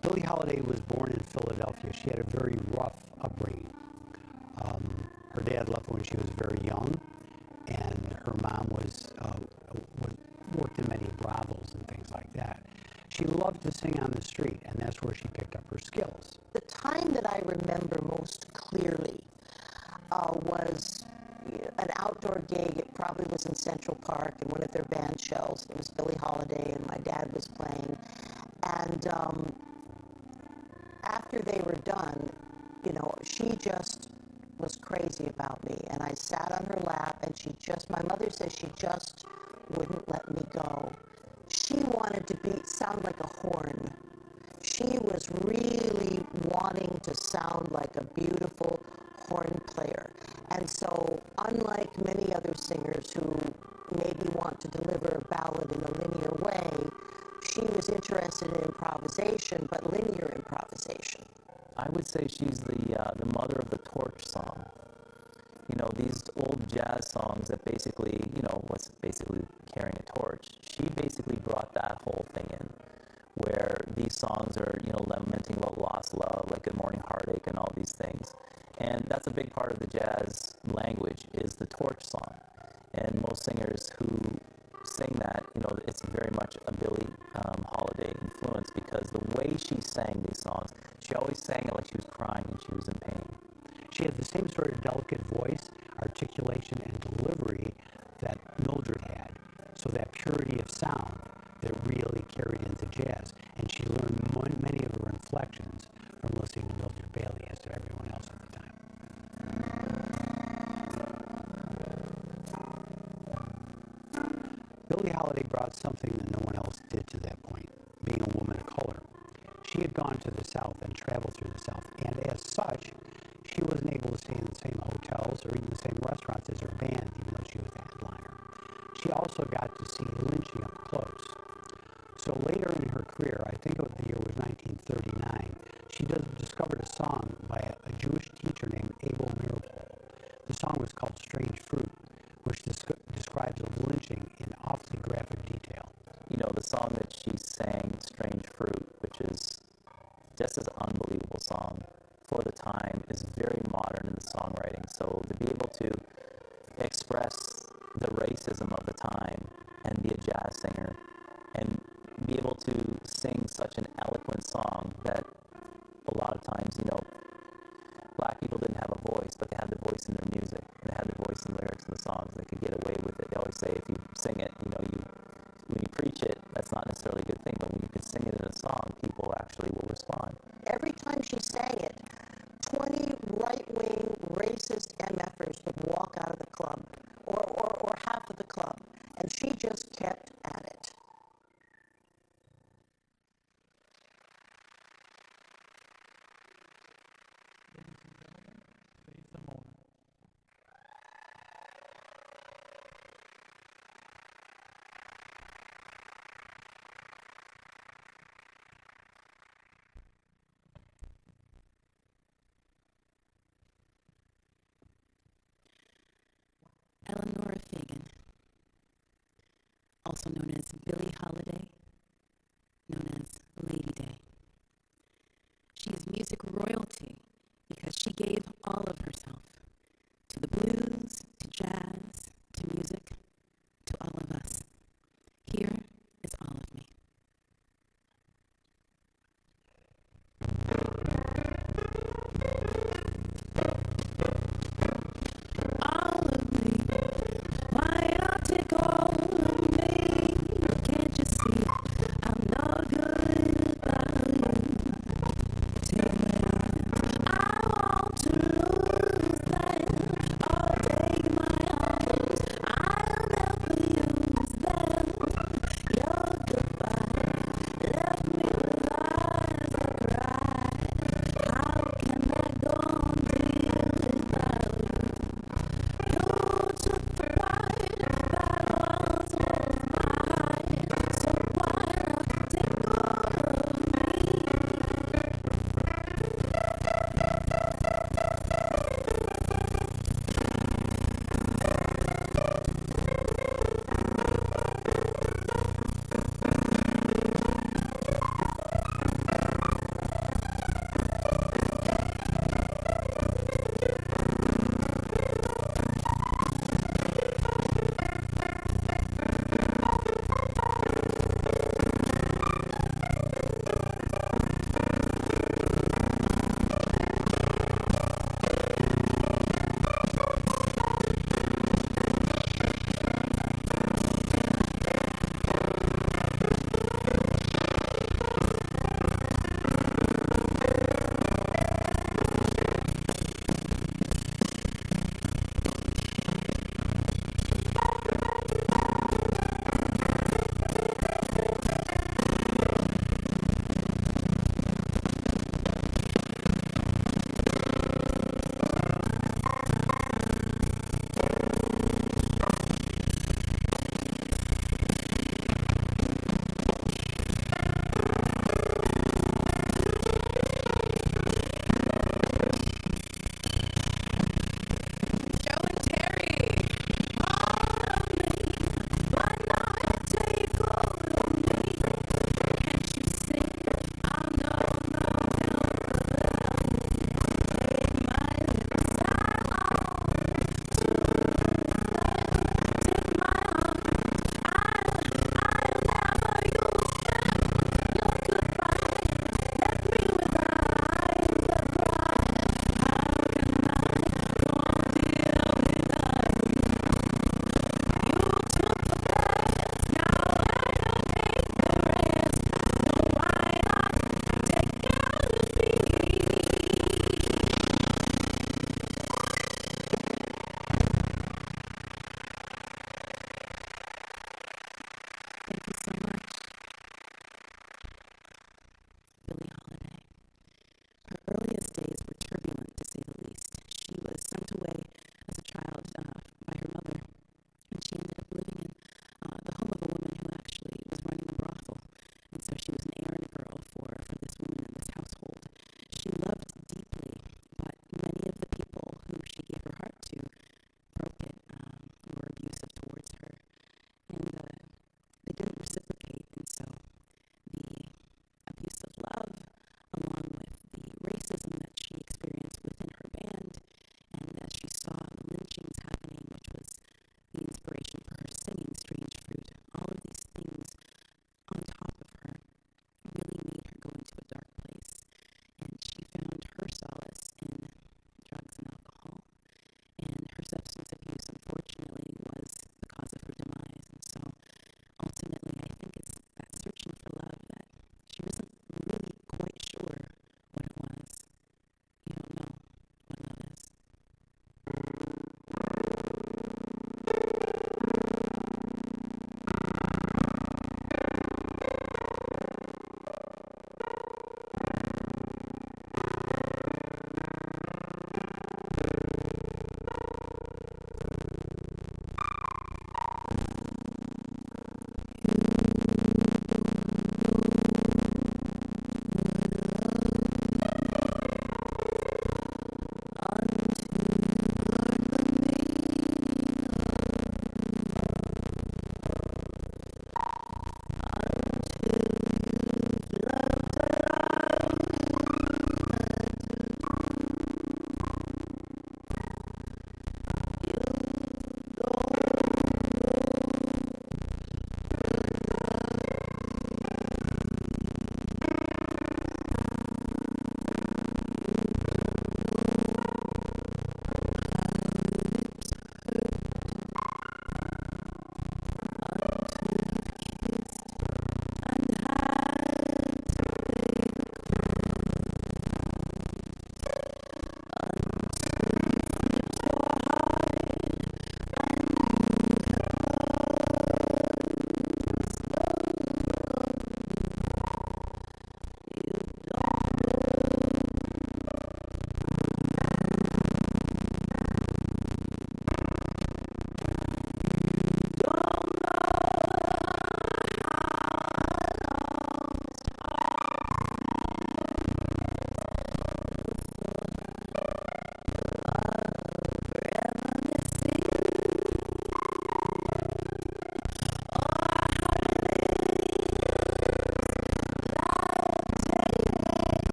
Billie Holiday was born in Philadelphia. She had a very rough upbringing. Her dad left when she was very young, and her mom worked in many brothels and things like that. She loved to sing on the street, and that's where she picked up her skills. The time that I remember most clearly was an outdoor gig. It probably was in Central Park in one of their band shells. It was Billie Holiday, and my dad was playing. And after they were done, you know, she just was crazy about me. And I sat on her lap, and my mother says she just wouldn't let me go. She wanted to sound like a horn. She was really wanting to sound like a beautiful horn player. And so, unlike many other singers who maybe want to deliver a ballad in a linear way, she was interested in improvisation, but linear improvisation. I would say she's the mother of the torch song. You know, these old jazz songs that basically, you know, what's basically carrying a torch. She basically brought that whole thing in, where these songs are, you know, lamenting about lost love, like Good Morning Heartache and all these things. And that's a big part of the jazz language, is the torch song. And most singers who sing that, you know, it's very much a Billie Holiday influence, because the way she sang these songs, she always sang it like she was crying and she was in pain. She had the same sort of delicate voice, articulation, and delivery that Mildred had. So that purity of sound that really carried into jazz. And she learned many of her inflections from listening to Mildred Bailey, as did everyone else at the time. Billie Holiday brought something that no one else did to that point, being a woman of color. She had gone to the South and traveled through the South, and as such, she wasn't able to stay in the same hotels or even the same restaurants as her band, even though she was the headliner. She also got to see lynching up close. So later in her career, I think the year was 1939, she discovered a song by a Jewish teacher named Maracle. The song was called Strange Fruit, which describes a lynching in awfully graphic detail. You know, the song that she sang, Strange Fruit, which is just an unbelievable song for the time, is very modern in the songwriting. So to be able to express the racism of the time and be a jazz singer and be able to sing such an eloquent song that a lot of times, you know, black people didn't have a voice, but they had their voice in their music, and they had their voice in the lyrics in the songs. They could get away with it. They always say if you sing it, you know, when you preach it, that's not necessarily a good thing, but when you can sing it in a song, people actually will respond. Every time she sang it, 20 right-wing racist MFers would walk out of the club, or half of the club, and she just kept at it. Eleanor Fagan, also known as Billie Holiday, known as Lady Day. She is music royalty because she gave all of herself to the blues, to jazz, to music, to all of us. Here is all of me. All of me. Why not take all of me? Can't you see I'm no good without you? Take me on. I want to lose that. All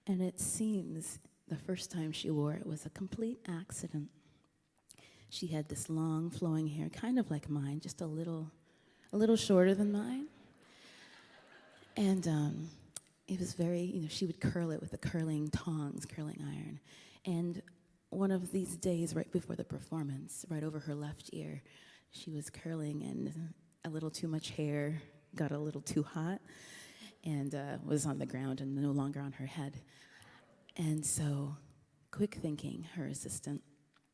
And it seems the first time she wore it was a complete accident. She had this long flowing hair, kind of like mine, just a little shorter than mine. And it was very, she would curl it with the curling iron. And one of these days, right before the performance, right over her left ear, she was curling, and a little too much hair got a little too hot and was on the ground and no longer on her head. And so, quick thinking, her assistant,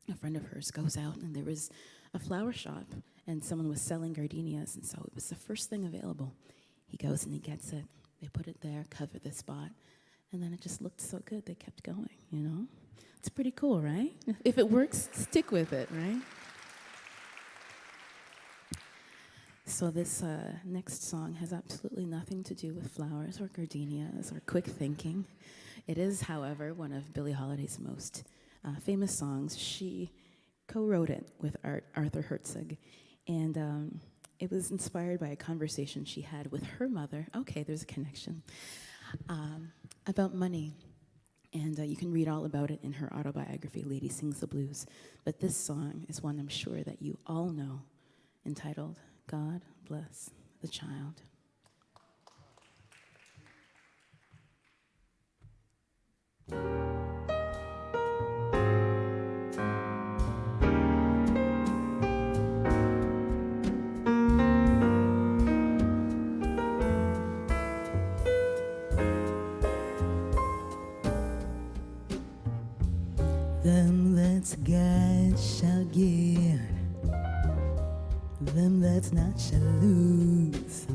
a friend of hers, goes out, and there was a flower shop, and someone was selling gardenias, and so it was the first thing available. He goes and he gets it. They put it there, covered the spot, and then it just looked so good, they kept going, It's pretty cool, right? If it works, stick with it, right? So this next song has absolutely nothing to do with flowers or gardenias or quick thinking. It is, however, one of Billie Holiday's most famous songs. She co-wrote it with Arthur Herzog, and it was inspired by a conversation she had with her mother. Okay, there's a connection. About money. And you can read all about it in her autobiography, Lady Sings the Blues. But this song is one I'm sure that you all know, entitled, God Bless the Child. Them that's God shall give, them that's not shall lose.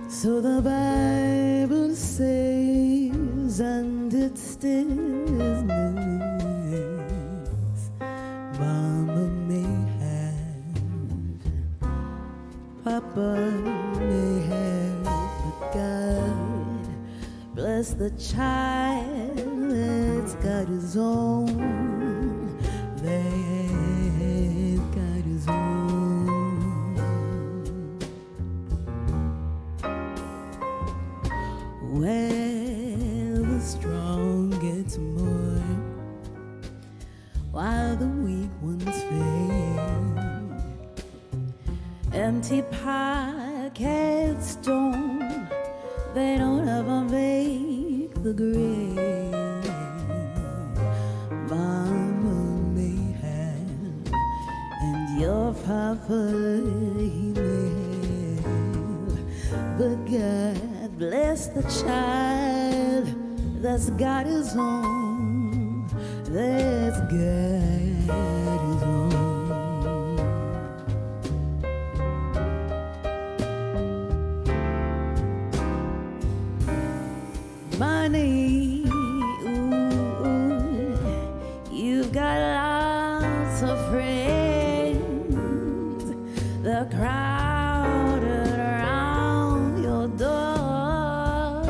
So the Bible says, and it still is news. Mama may have, Papa may have, but God bless the child that's got his own, that's got his own. Well, the strong gets more, while the weak ones fade. Empty pockets don't, they don't ever make the grave. Mama may have, and your papa he may have, but God bless the child that's got his own, that's got his own. Money, ooh, you've got lots of friends, they're crowded around your door,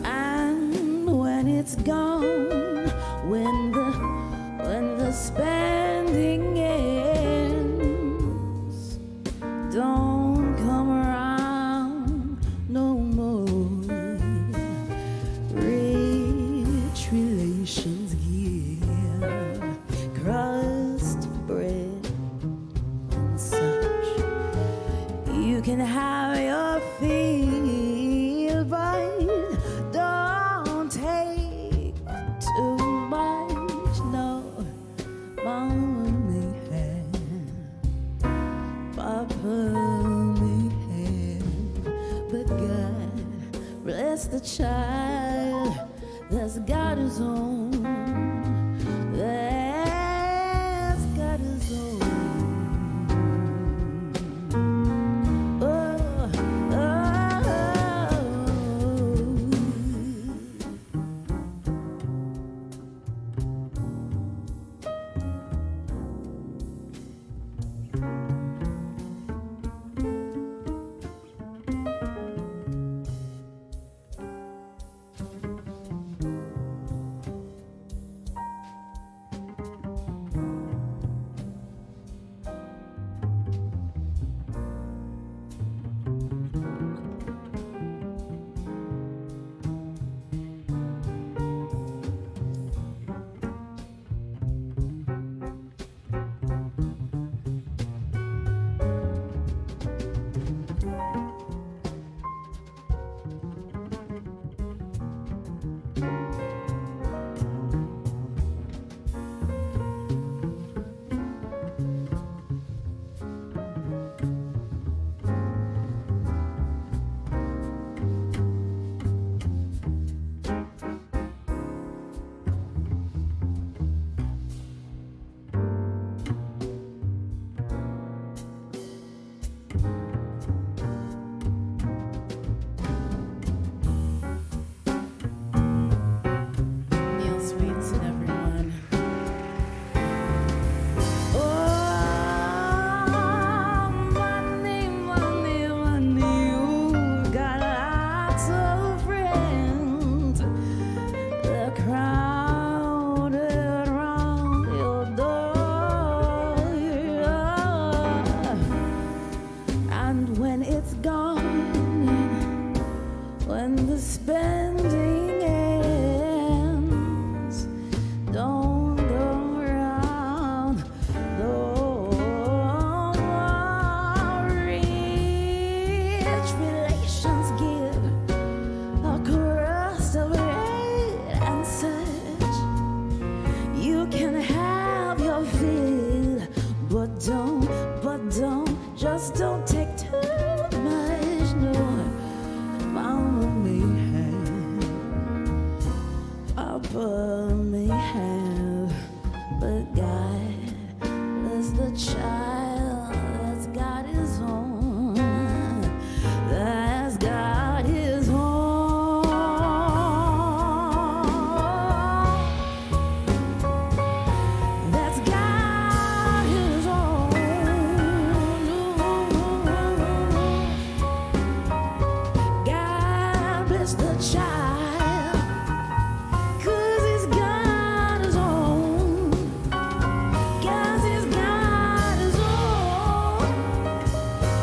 and when it's gone, when the spending ends, don't come around no more. Rich relations give crust, bread, and such. You can have your fill, but don't take too much. No, Mama may have, Papa may have, but God bless the child that's got his own, that's got his own. Oh, oh, Swainson, everyone. Money, money, money, you got lots of friends. They're crowded around your door. And when it's gone, when the spending ends, don't go around. Don't worry. Rich relations give a crust of bread and such. You can have your fill, but just don't take too much. No, Mama may have, Papa may have, but God is the child that's got his own. That's got his own. That's got his own. God bless the child, 'cause he's got his own. 'Cause he's got his own.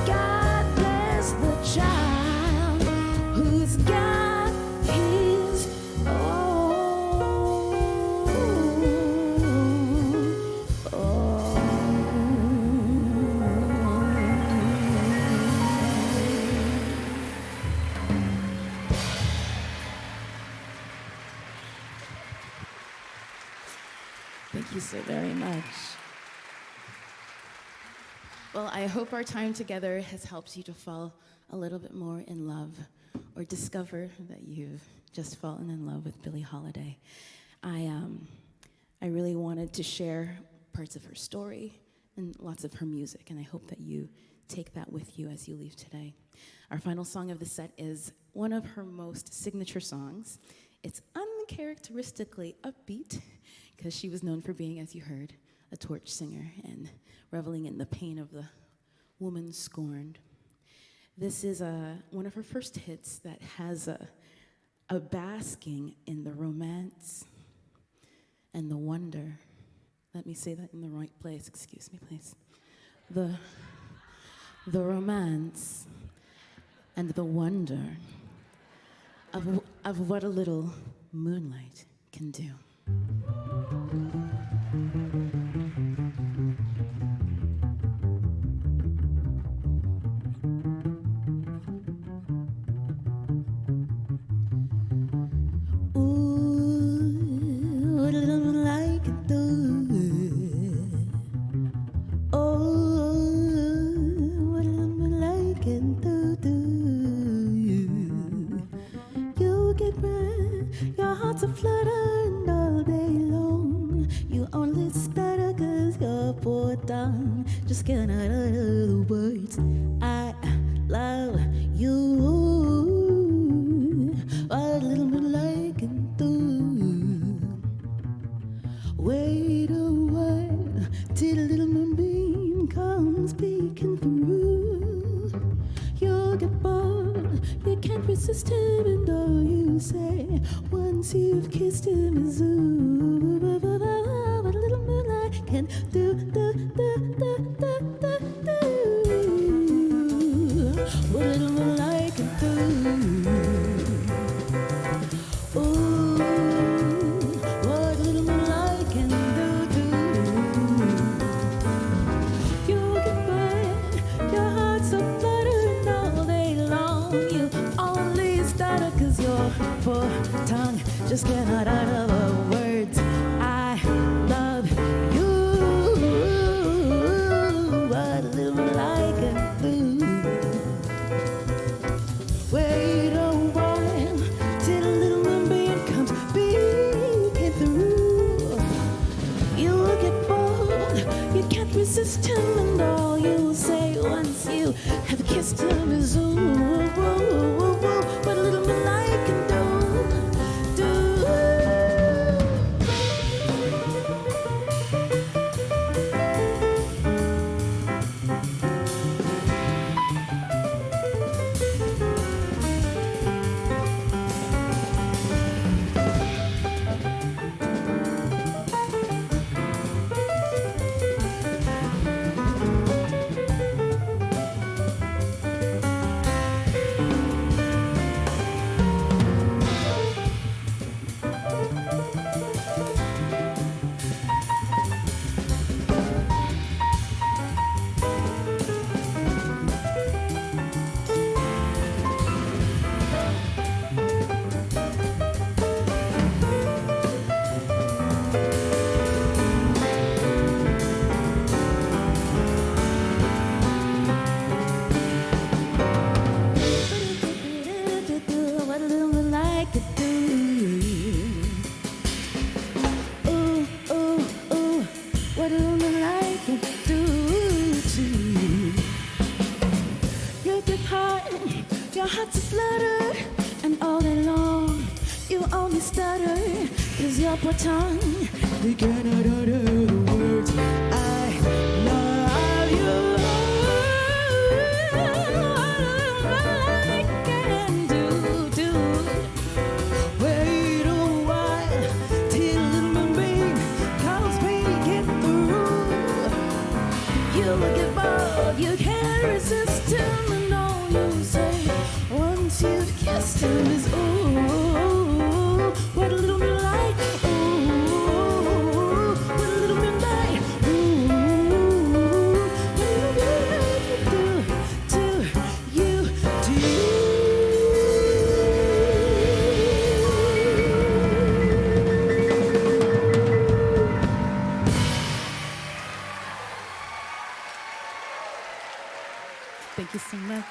God bless the child who's got his Thank you so very much. Well, I hope our time together has helped you to fall a little bit more in love, or discover that you've just fallen in love with Billie Holiday. I really wanted to share parts of her story and lots of her music, and I hope that you take that with you as you leave today. Our final song of the set is one of her most signature songs. It's uncharacteristically upbeat, because she was known for being, as you heard, a torch singer and reveling in the pain of the woman scorned. This is one of her first hits that has a basking in the romance and the wonder. Let me say that in the right place. Excuse me, please. The romance and the wonder of what a little moonlight can do. Your heart's a fluttering all day long. You only stutter 'cause you're bored down. Just cannot utter the words I love you. A little bit like and through. Wait a while till a little moonbeam comes peeking through. You'll get bored, you can't resist him, and all you say once you've kissed him is ooh. What a little moonlight can do, do, do, do, do, do, do. What a little moonlight can do. Ooh, what a little moonlight can do, do. You get back, your heart's so fluttering all day long. You only stutter 'cause you're poor tongue just cannot utter the words I love you. What a little like a fool. Wait a while till a little moonbeam comes peeking through. You'll get bored, you can't resist him, and all you'll say once you have kissed him is ooh, ooh, ooh, ooh, what a little moonlight can do. Poor tongue, we cannot utter the words I love you. I can do. Wait a while till the moonbeam comes peeking through. You'll get bored, you can't resist him, and all you say once you've kissed him is ooh, what a little bit like. Thank you so much.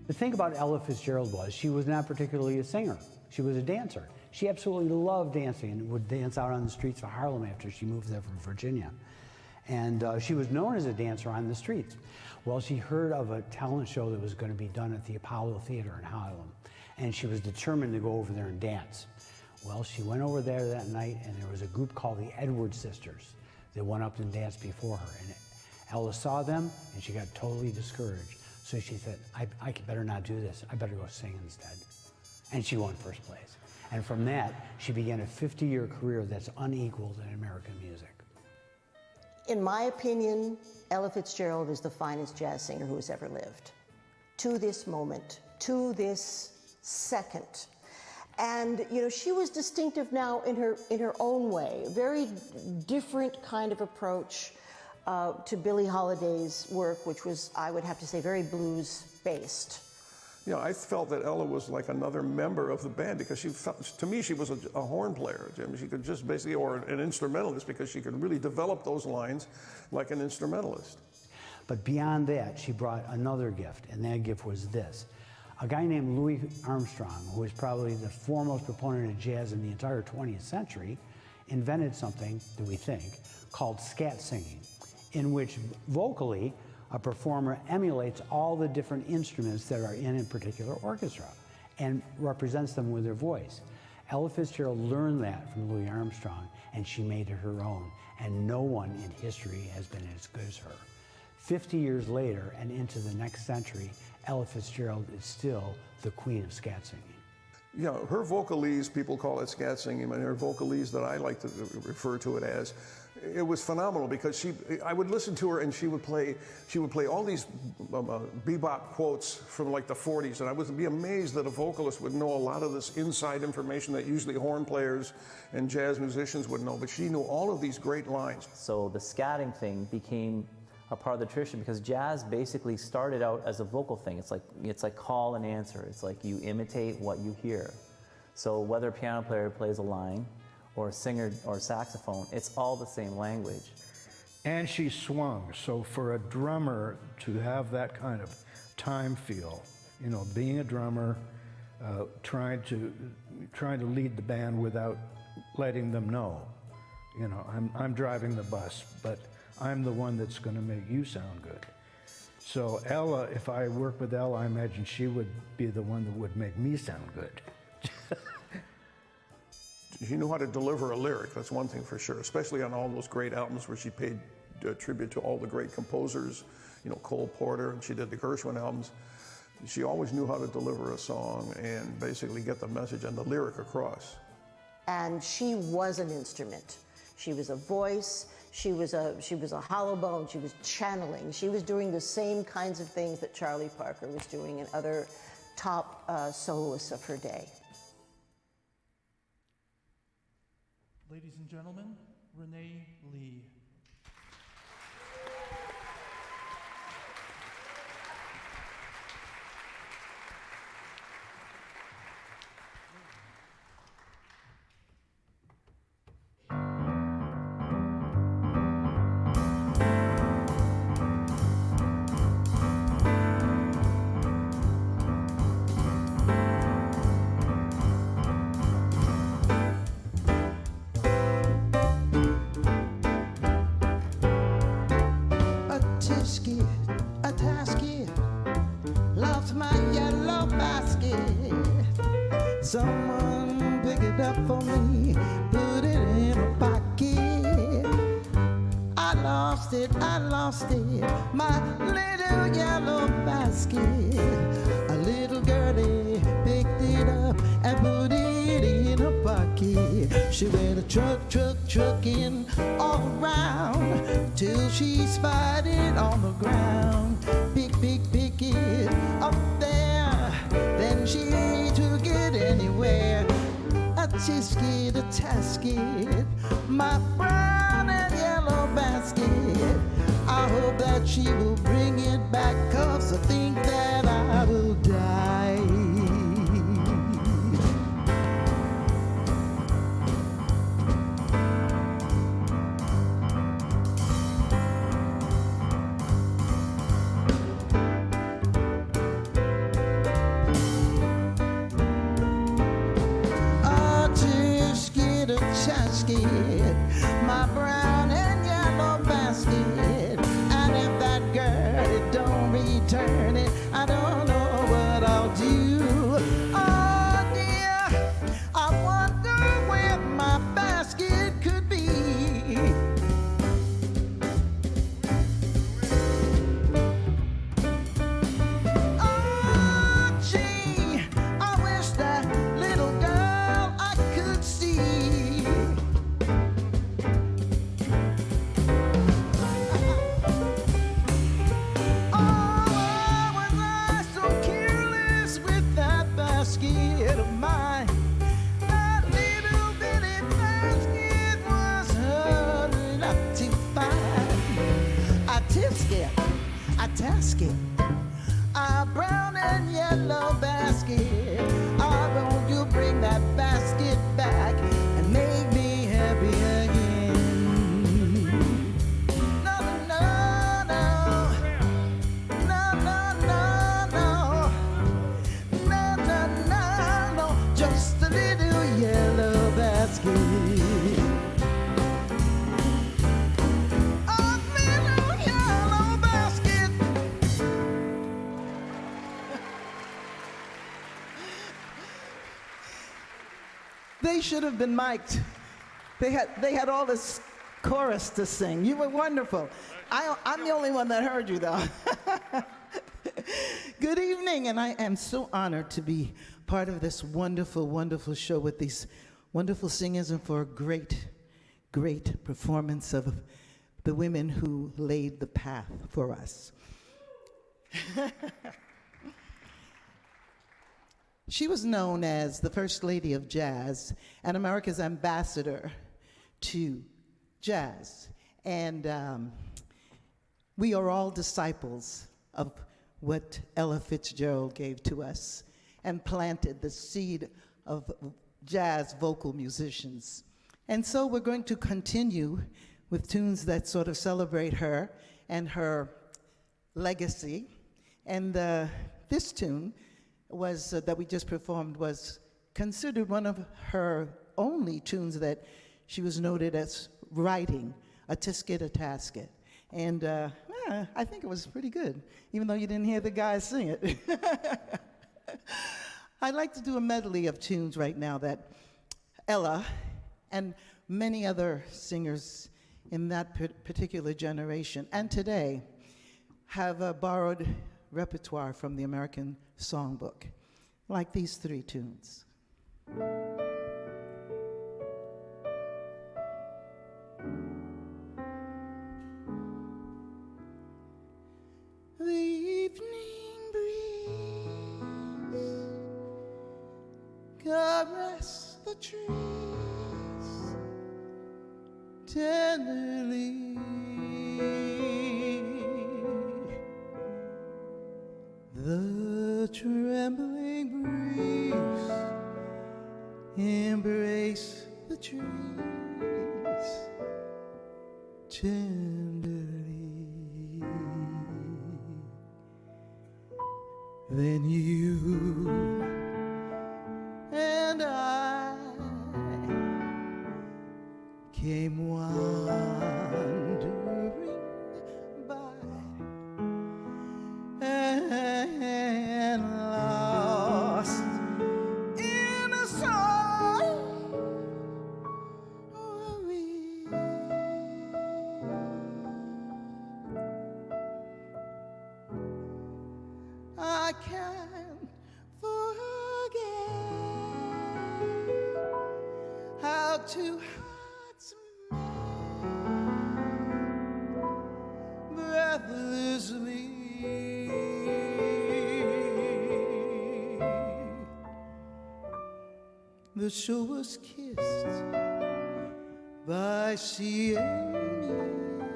The thing about Ella Fitzgerald was she was not particularly a singer. She was a dancer. She absolutely loved dancing and would dance out on the streets of Harlem after she moved there from Virginia. And she was known as a dancer on the streets. Well, she heard of a talent show that was going to be done at the Apollo Theater in Harlem, and she was determined to go over there and dance. Well, she went over there that night, and there was a group called the Edwards Sisters that went up and danced before her. And Ella saw them, and she got totally discouraged. So she said, I better not do this. I better go sing instead. And she won first place. And from that, she began a 50-year career that's unequaled in American music. In my opinion, Ella Fitzgerald is the finest jazz singer who has ever lived. To this moment, to this second. And you know, she was distinctive now in her own way, a very different kind of approach to Billie Holiday's work, which was, I would have to say, very blues-based. You know, I felt that Ella was like another member of the band because she felt, to me, she was a horn player. I mean, she could just basically, or an instrumentalist, because she could really develop those lines like an instrumentalist. But beyond that, she brought another gift, and that gift was this. A guy named Louis Armstrong, who was probably the foremost proponent of jazz in the entire 20th century, invented something, that we think, called scat singing, in which vocally a performer emulates all the different instruments that are in a particular orchestra and represents them with their voice. Ella Fitzgerald learned that from Louis Armstrong, and she made it her own, and no one in history has been as good as her. 50 years later and into the next century, Ella Fitzgerald is still the queen of scat singing. You know, her vocalese, people call it scat singing, and her vocalese that I like to refer to it as, It was phenomenal because I would listen to her and she would play all these bebop quotes from like the 40s, and I would be amazed that a vocalist would know a lot of this inside information that usually horn players and jazz musicians would know, but she knew all of these great lines. So the scatting thing became a part of the tradition because jazz basically started out as a vocal thing. It's like call and answer. It's like you imitate what you hear. So whether a piano player plays a line, or a singer or a saxophone, it's all the same language. And she swung, so for a drummer to have that kind of time feel, you know, being a drummer, trying to lead the band without letting them know, you know, I'm driving the bus, but I'm the one that's gonna make you sound good. So Ella, if I work with Ella, I imagine she would be the one that would make me sound good. She knew how to deliver a lyric, that's one thing for sure, especially on all those great albums where she paid tribute to all the great composers, you know, Cole Porter, and she did the Gershwin albums. She always knew how to deliver a song and basically get the message and the lyric across. And she was an instrument. She was a voice, she was a hollow bone, she was channeling. She was doing the same kinds of things that Charlie Parker was doing and other top soloists of her day. Ladies and gentlemen, Ranee Lee. A tasket, lost my yellow basket. Someone pick it up for me, put it in a pocket. I lost it, my little yellow basket. A little girlie picked it up and put it in a pocket. She went a trucking all around till she spied it on the ground. Pick it up there, then she took it anywhere. A tasket, my brown and yellow basket. I hope that she will bring it back, 'cause I think that I will die. My brown and yellow basket, and if that girl it don't return it, I don't know what I'll do. Oh dear, I wonder where my basket could be. Oh gee, I wish that little girl I could see. Tasket, a brown and yellow basket. Oh, won't you bring that basket back and make me happy again? No, no, no, no, no, no, no, no, no, no, no, just a little yellow basket. They should have been mic'd. They had all this chorus to sing. You were wonderful. I'm the only one that heard you, though. Good evening, and I am so honored to be part of this wonderful, wonderful show with these wonderful singers and for a great great performance of the women who laid the path for us. She was known as the First Lady of Jazz and America's ambassador to jazz. And we are all disciples of what Ella Fitzgerald gave to us and planted the seed of jazz vocal musicians. And so we're going to continue with tunes that sort of celebrate her and her legacy. And this tune was that we just performed was considered one of her only tunes that she was noted as writing, a tisket, a tasket. And I think it was pretty good, even though you didn't hear the guys sing it. I'd like to do a medley of tunes right now that Ella and many other singers in that particular generation and today have borrowed repertoire from the American Songbook, like these three tunes. The evening breeze caress the trees tenderly. The trembling breeze embrace the trees tenderly. Then you and I came wandering by and lost in a song. I can't forget how two hearts met breathlessly. The shore was kissed by sea and mist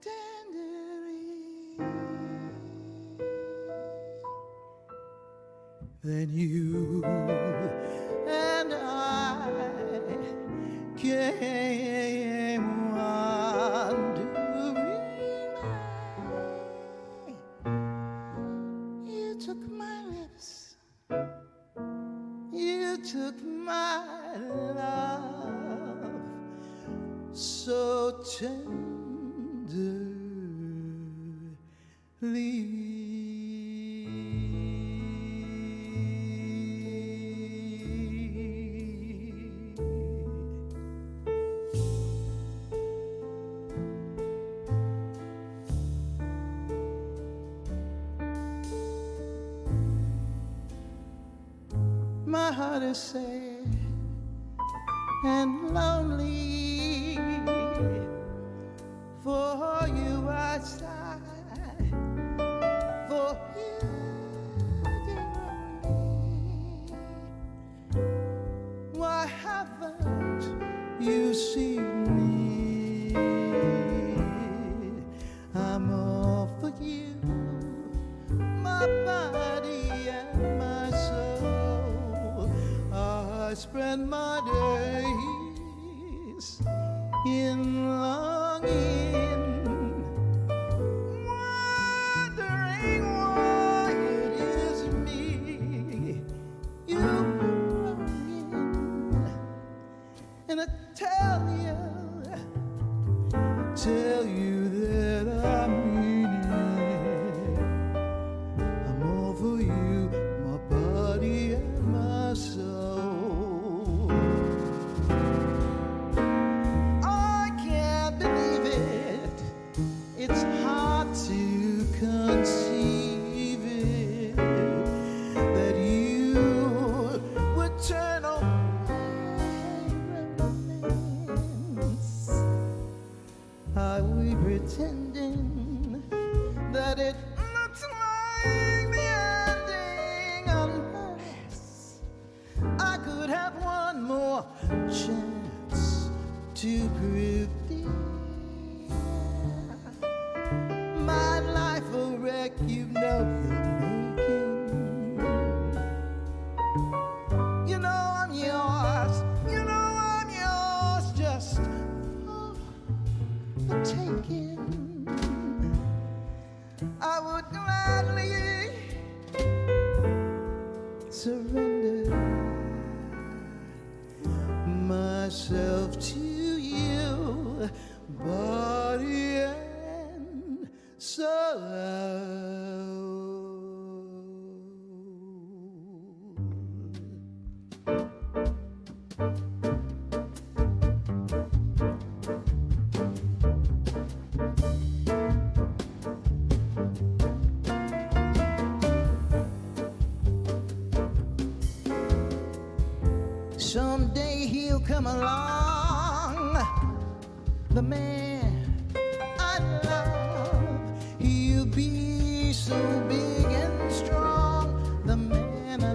tenderly. Then you and I came wandering by. You took my lips, you took my love so tenderly. My heart is sad and lonely. For you I sigh, for you dear only. Why haven't you seen me? I'm all for you, my body and my soul. I spend my days in longing, wondering why it is me you're longing. And I tell you that I mean it. I'm all for you, my body and my soul. I can't believe it. It's hard to conceive it that you would turn away from me. Are we pretending that it looks like the ending unless I could have one more chance to prove dear my life a wreck you know you're making. You know I'm yours, you know I'm yours, just for the taking. I would gladly surrender myself to you, body and soul. Someday he'll come along, the man I love. He'll be so big and strong, the man I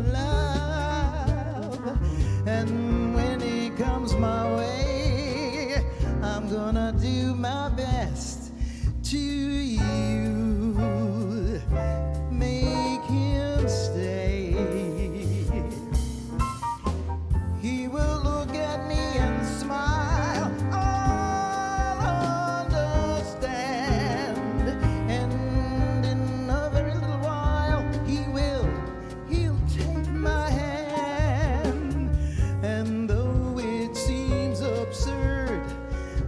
love. And when he comes my way, I'm gonna do my best to you, make him stay. He will look at me and smile, I'll understand. And in a very little while, he'll take my hand. And though it seems absurd,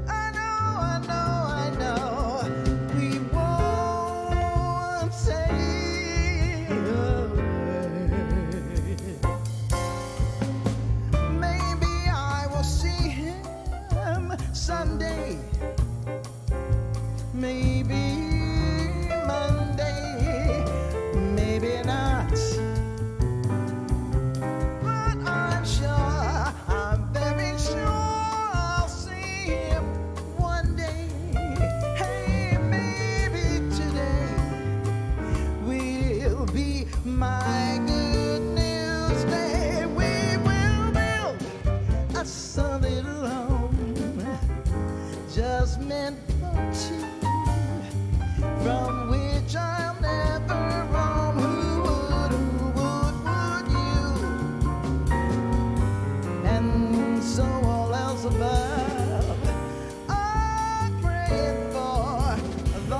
I know, we won't say a word. Maybe I will see him someday, maybe Monday, maybe not. But I'm sure, I'm very sure I'll see him one day. Hey, maybe today will be my good news day. We will build us a little home just meant for two, from which I'll never roam. Who would you? And so all else above, I'm praying for the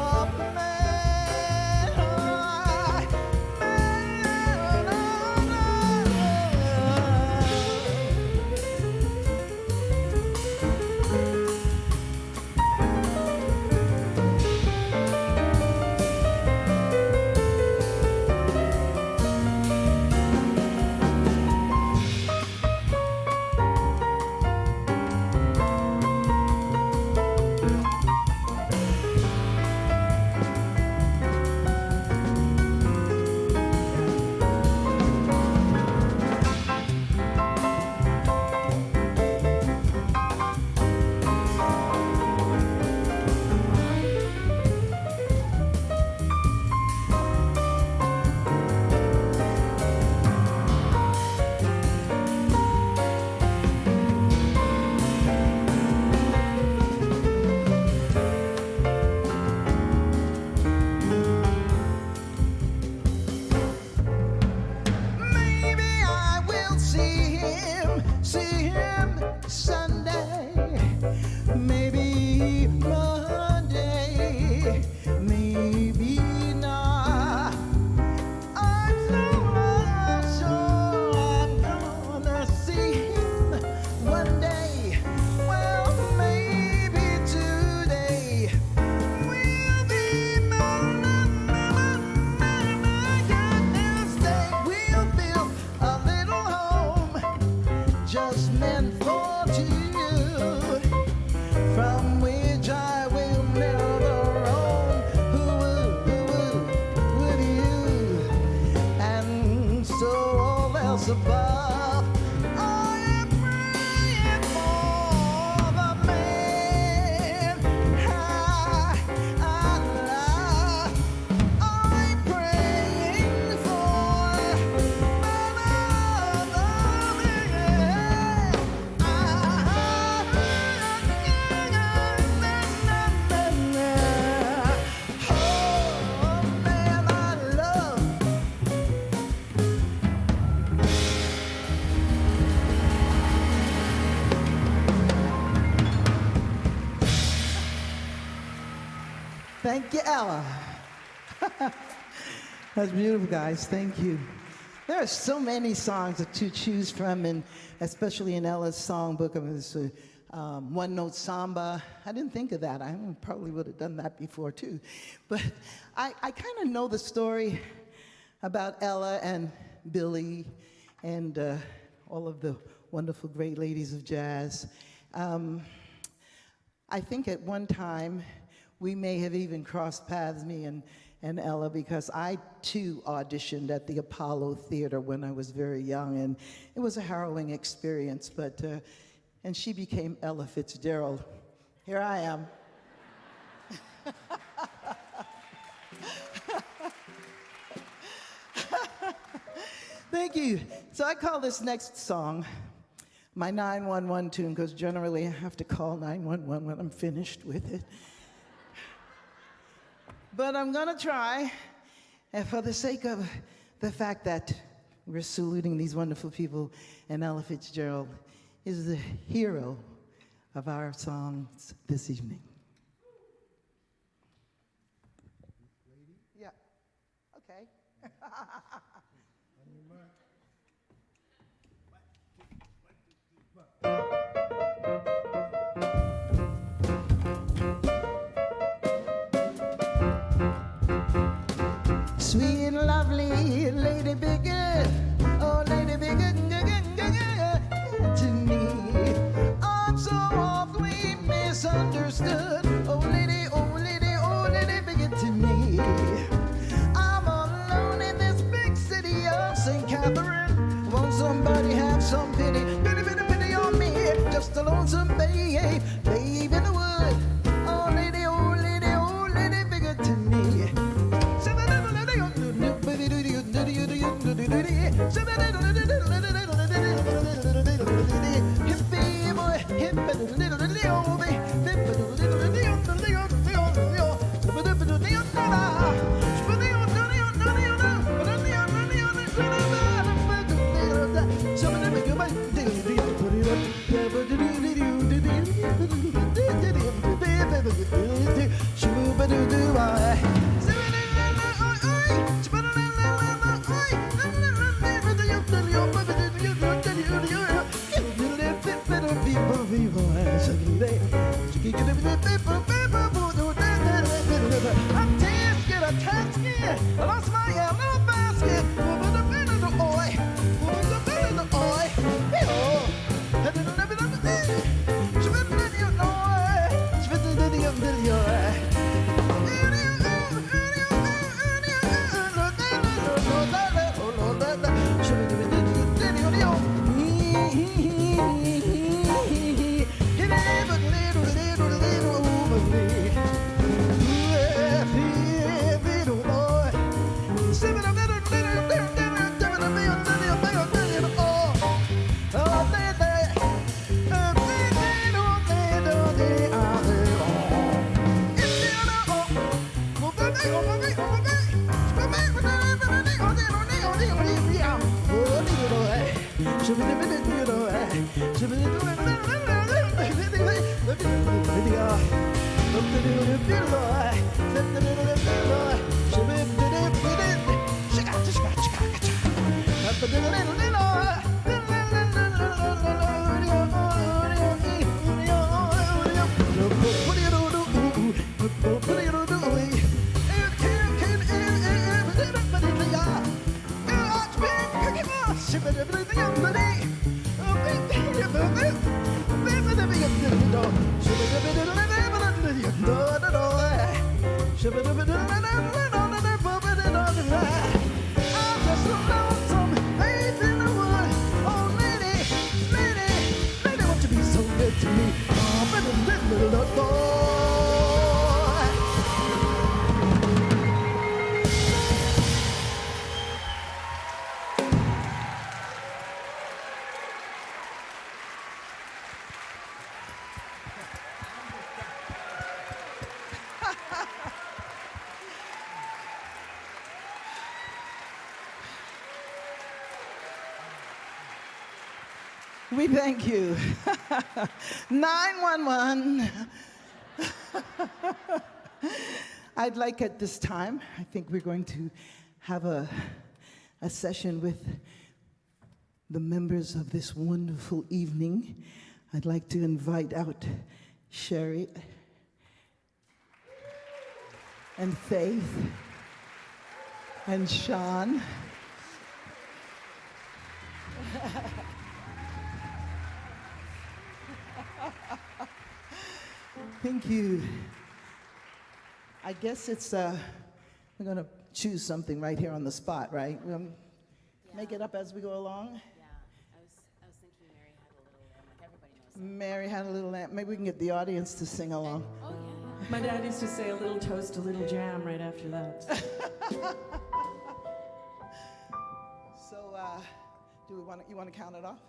man I Thank you, Ella. That's beautiful, guys. Thank you. There are so many songs to choose from, and especially in Ella's songbook of this one-note samba. I didn't think of that. I probably would have done that before, too. But I kind of know the story about Ella and Billie and all of the wonderful, great ladies of jazz. I think at one time, we may have even crossed paths, me and Ella, because I too auditioned at the Apollo Theater when I was very young, and it was a harrowing experience, but, and she became Ella Fitzgerald. Here I am. Thank you. So I call this next song my 911 tune, because generally I have to call 911 when I'm finished with it. But I'm gonna try, and for the sake of the fact that we're saluting these wonderful people, and Ella Fitzgerald is the hero of our songs this evening. Yeah, okay. Sweet and lovely Lady Bigger, oh Lady Bigger, to me. I'm so awfully misunderstood, oh lady, oh lady, oh lady Bigger to me. I'm alone in this big city of St. Catherine. Won't somebody have some pity, pity, pity, pity on me? Just a lonesome babe, babe in the wood. Oh lady, oh lady, oh lady Bigger to me. I lost my yellow basket. We thank you. 911. I'd like at this time, I think we're going to have a session with the members of this wonderful evening. I'd like to invite out Cheri and Faith and Sean. Thank you. I guess it's, we're going to choose something right here on the spot, right? We'll make it up as we go along. Yeah, I was thinking Mary Mary had a little lamb, like everybody knows. had a little lamp. Maybe we can get the audience to sing along. Oh, yeah. My dad used to say a little toast, a little jam right after that. So, do we want? You want to count it off?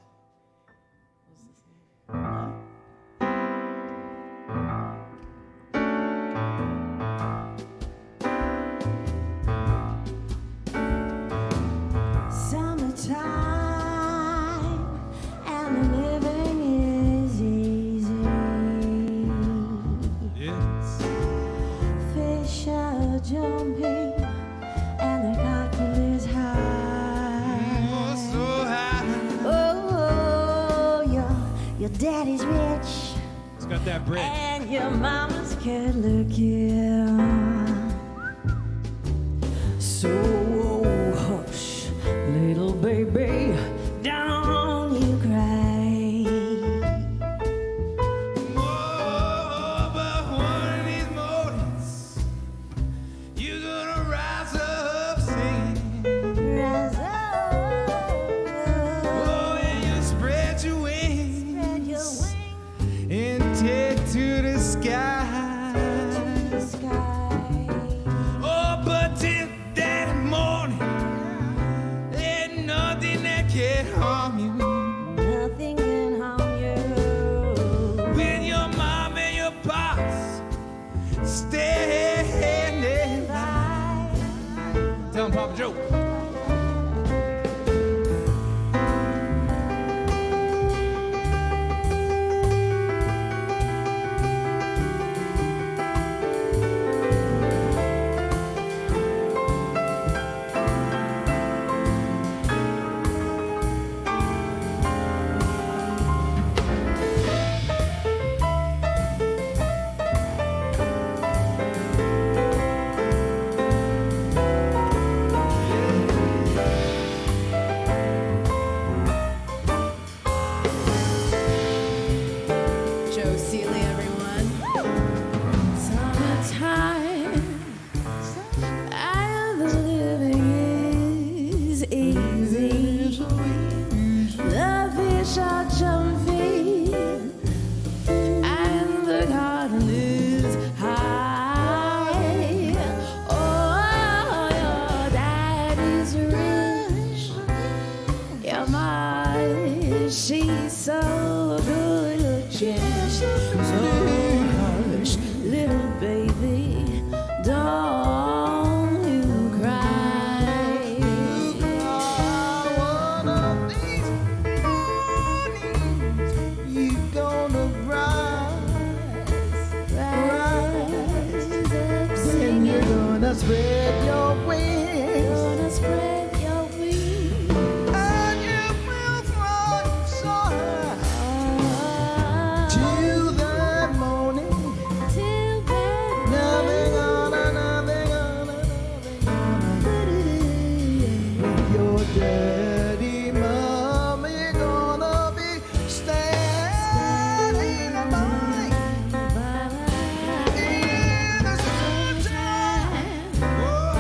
Summertime and the living is easy. Yes. Fish are jumping and the cotton is high. Oh, so high. Oh, your daddy's rich It's got that bread. and your mama's good looking. So hush, little baby, don't you cry. Oh, but one of these mornings, you're gonna rise up singing. Rise up, Oh, and you spread your wings, spread your wings and take to the sky. to the sky. Oh, but till that morning, there's nothing that can harm you. Nothing can harm you. When your mom and your pops standing by. Tell him Papa Joe. Joe Seeley, everyone. Summertime and the living is easy. The fish are jumping and the garden is high. Oh, your daddy's rich. Your mom, she's so good looking. So hush, little baby, don't you cry. One of these mornings, you're gonna rise, rise, then you're gonna spread your wings, Gonna spread your wings. and you will fly so high till that morning. Till then, Nothing gonna with your daddy, mommy gonna be standing by in the summertime. Oh,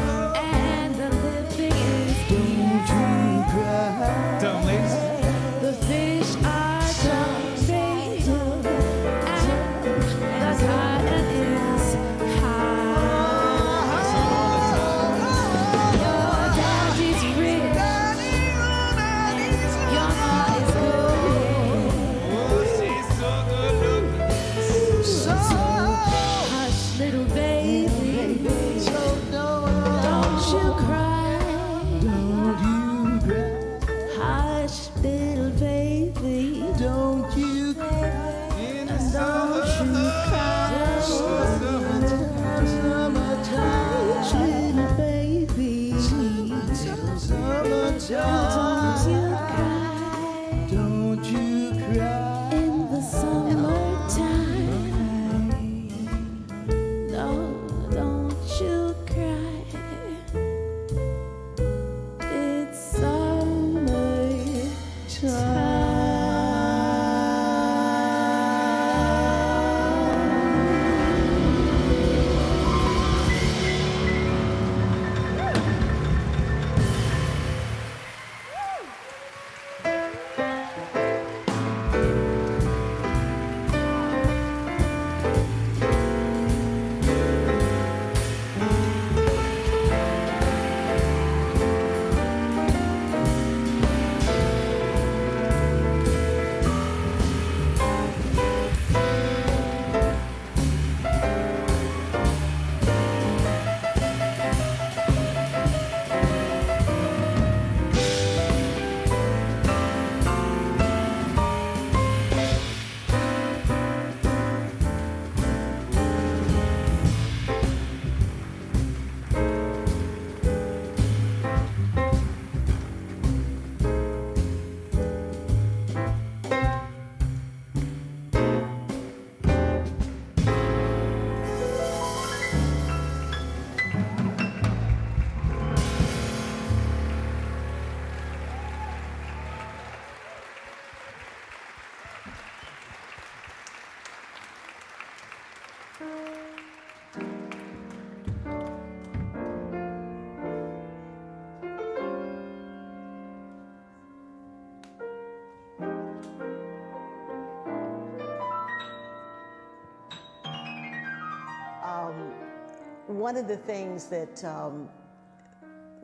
one of the things that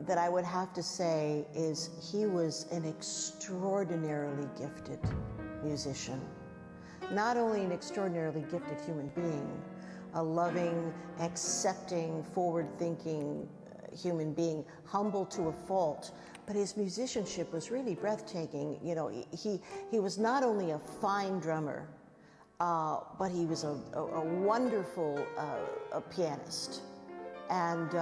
that I would have to say is he was an extraordinarily gifted musician. Not only an extraordinarily gifted human being, a loving, accepting, forward-thinking human being, humble to a fault, but his musicianship was really breathtaking. You know, he was not only a fine drummer, but he was a wonderful pianist. And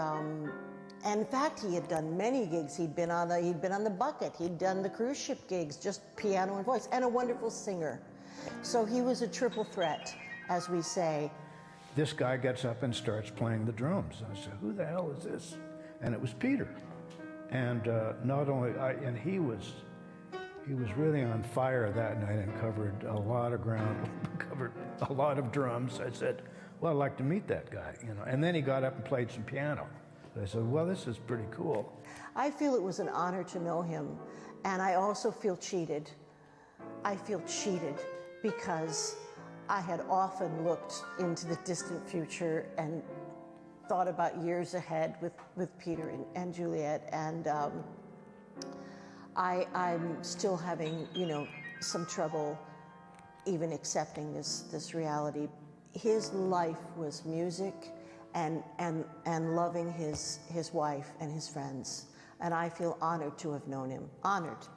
in fact, he had done many gigs. He'd been on the Bucket. He'd done the cruise ship gigs, just piano and voice, and a wonderful singer. So he was a triple threat, as we say. This guy gets up and starts playing the drums. I said, "Who the hell is this?" And it was Peter. And not only, and he was really on fire that night and covered a lot of ground, covered a lot of drums. I said, "Well, I'd like to meet that guy," you know. And then he got up and played some piano. I said, "Well, this is pretty cool." I feel it was an honor to know him, and I also feel cheated. I feel cheated because I had often looked into the distant future and thought about years ahead with Peter and Juliet, and I'm still having, you know, some trouble even accepting this reality. His life was music and loving his wife and his friends, and I feel honored to have known him, honored.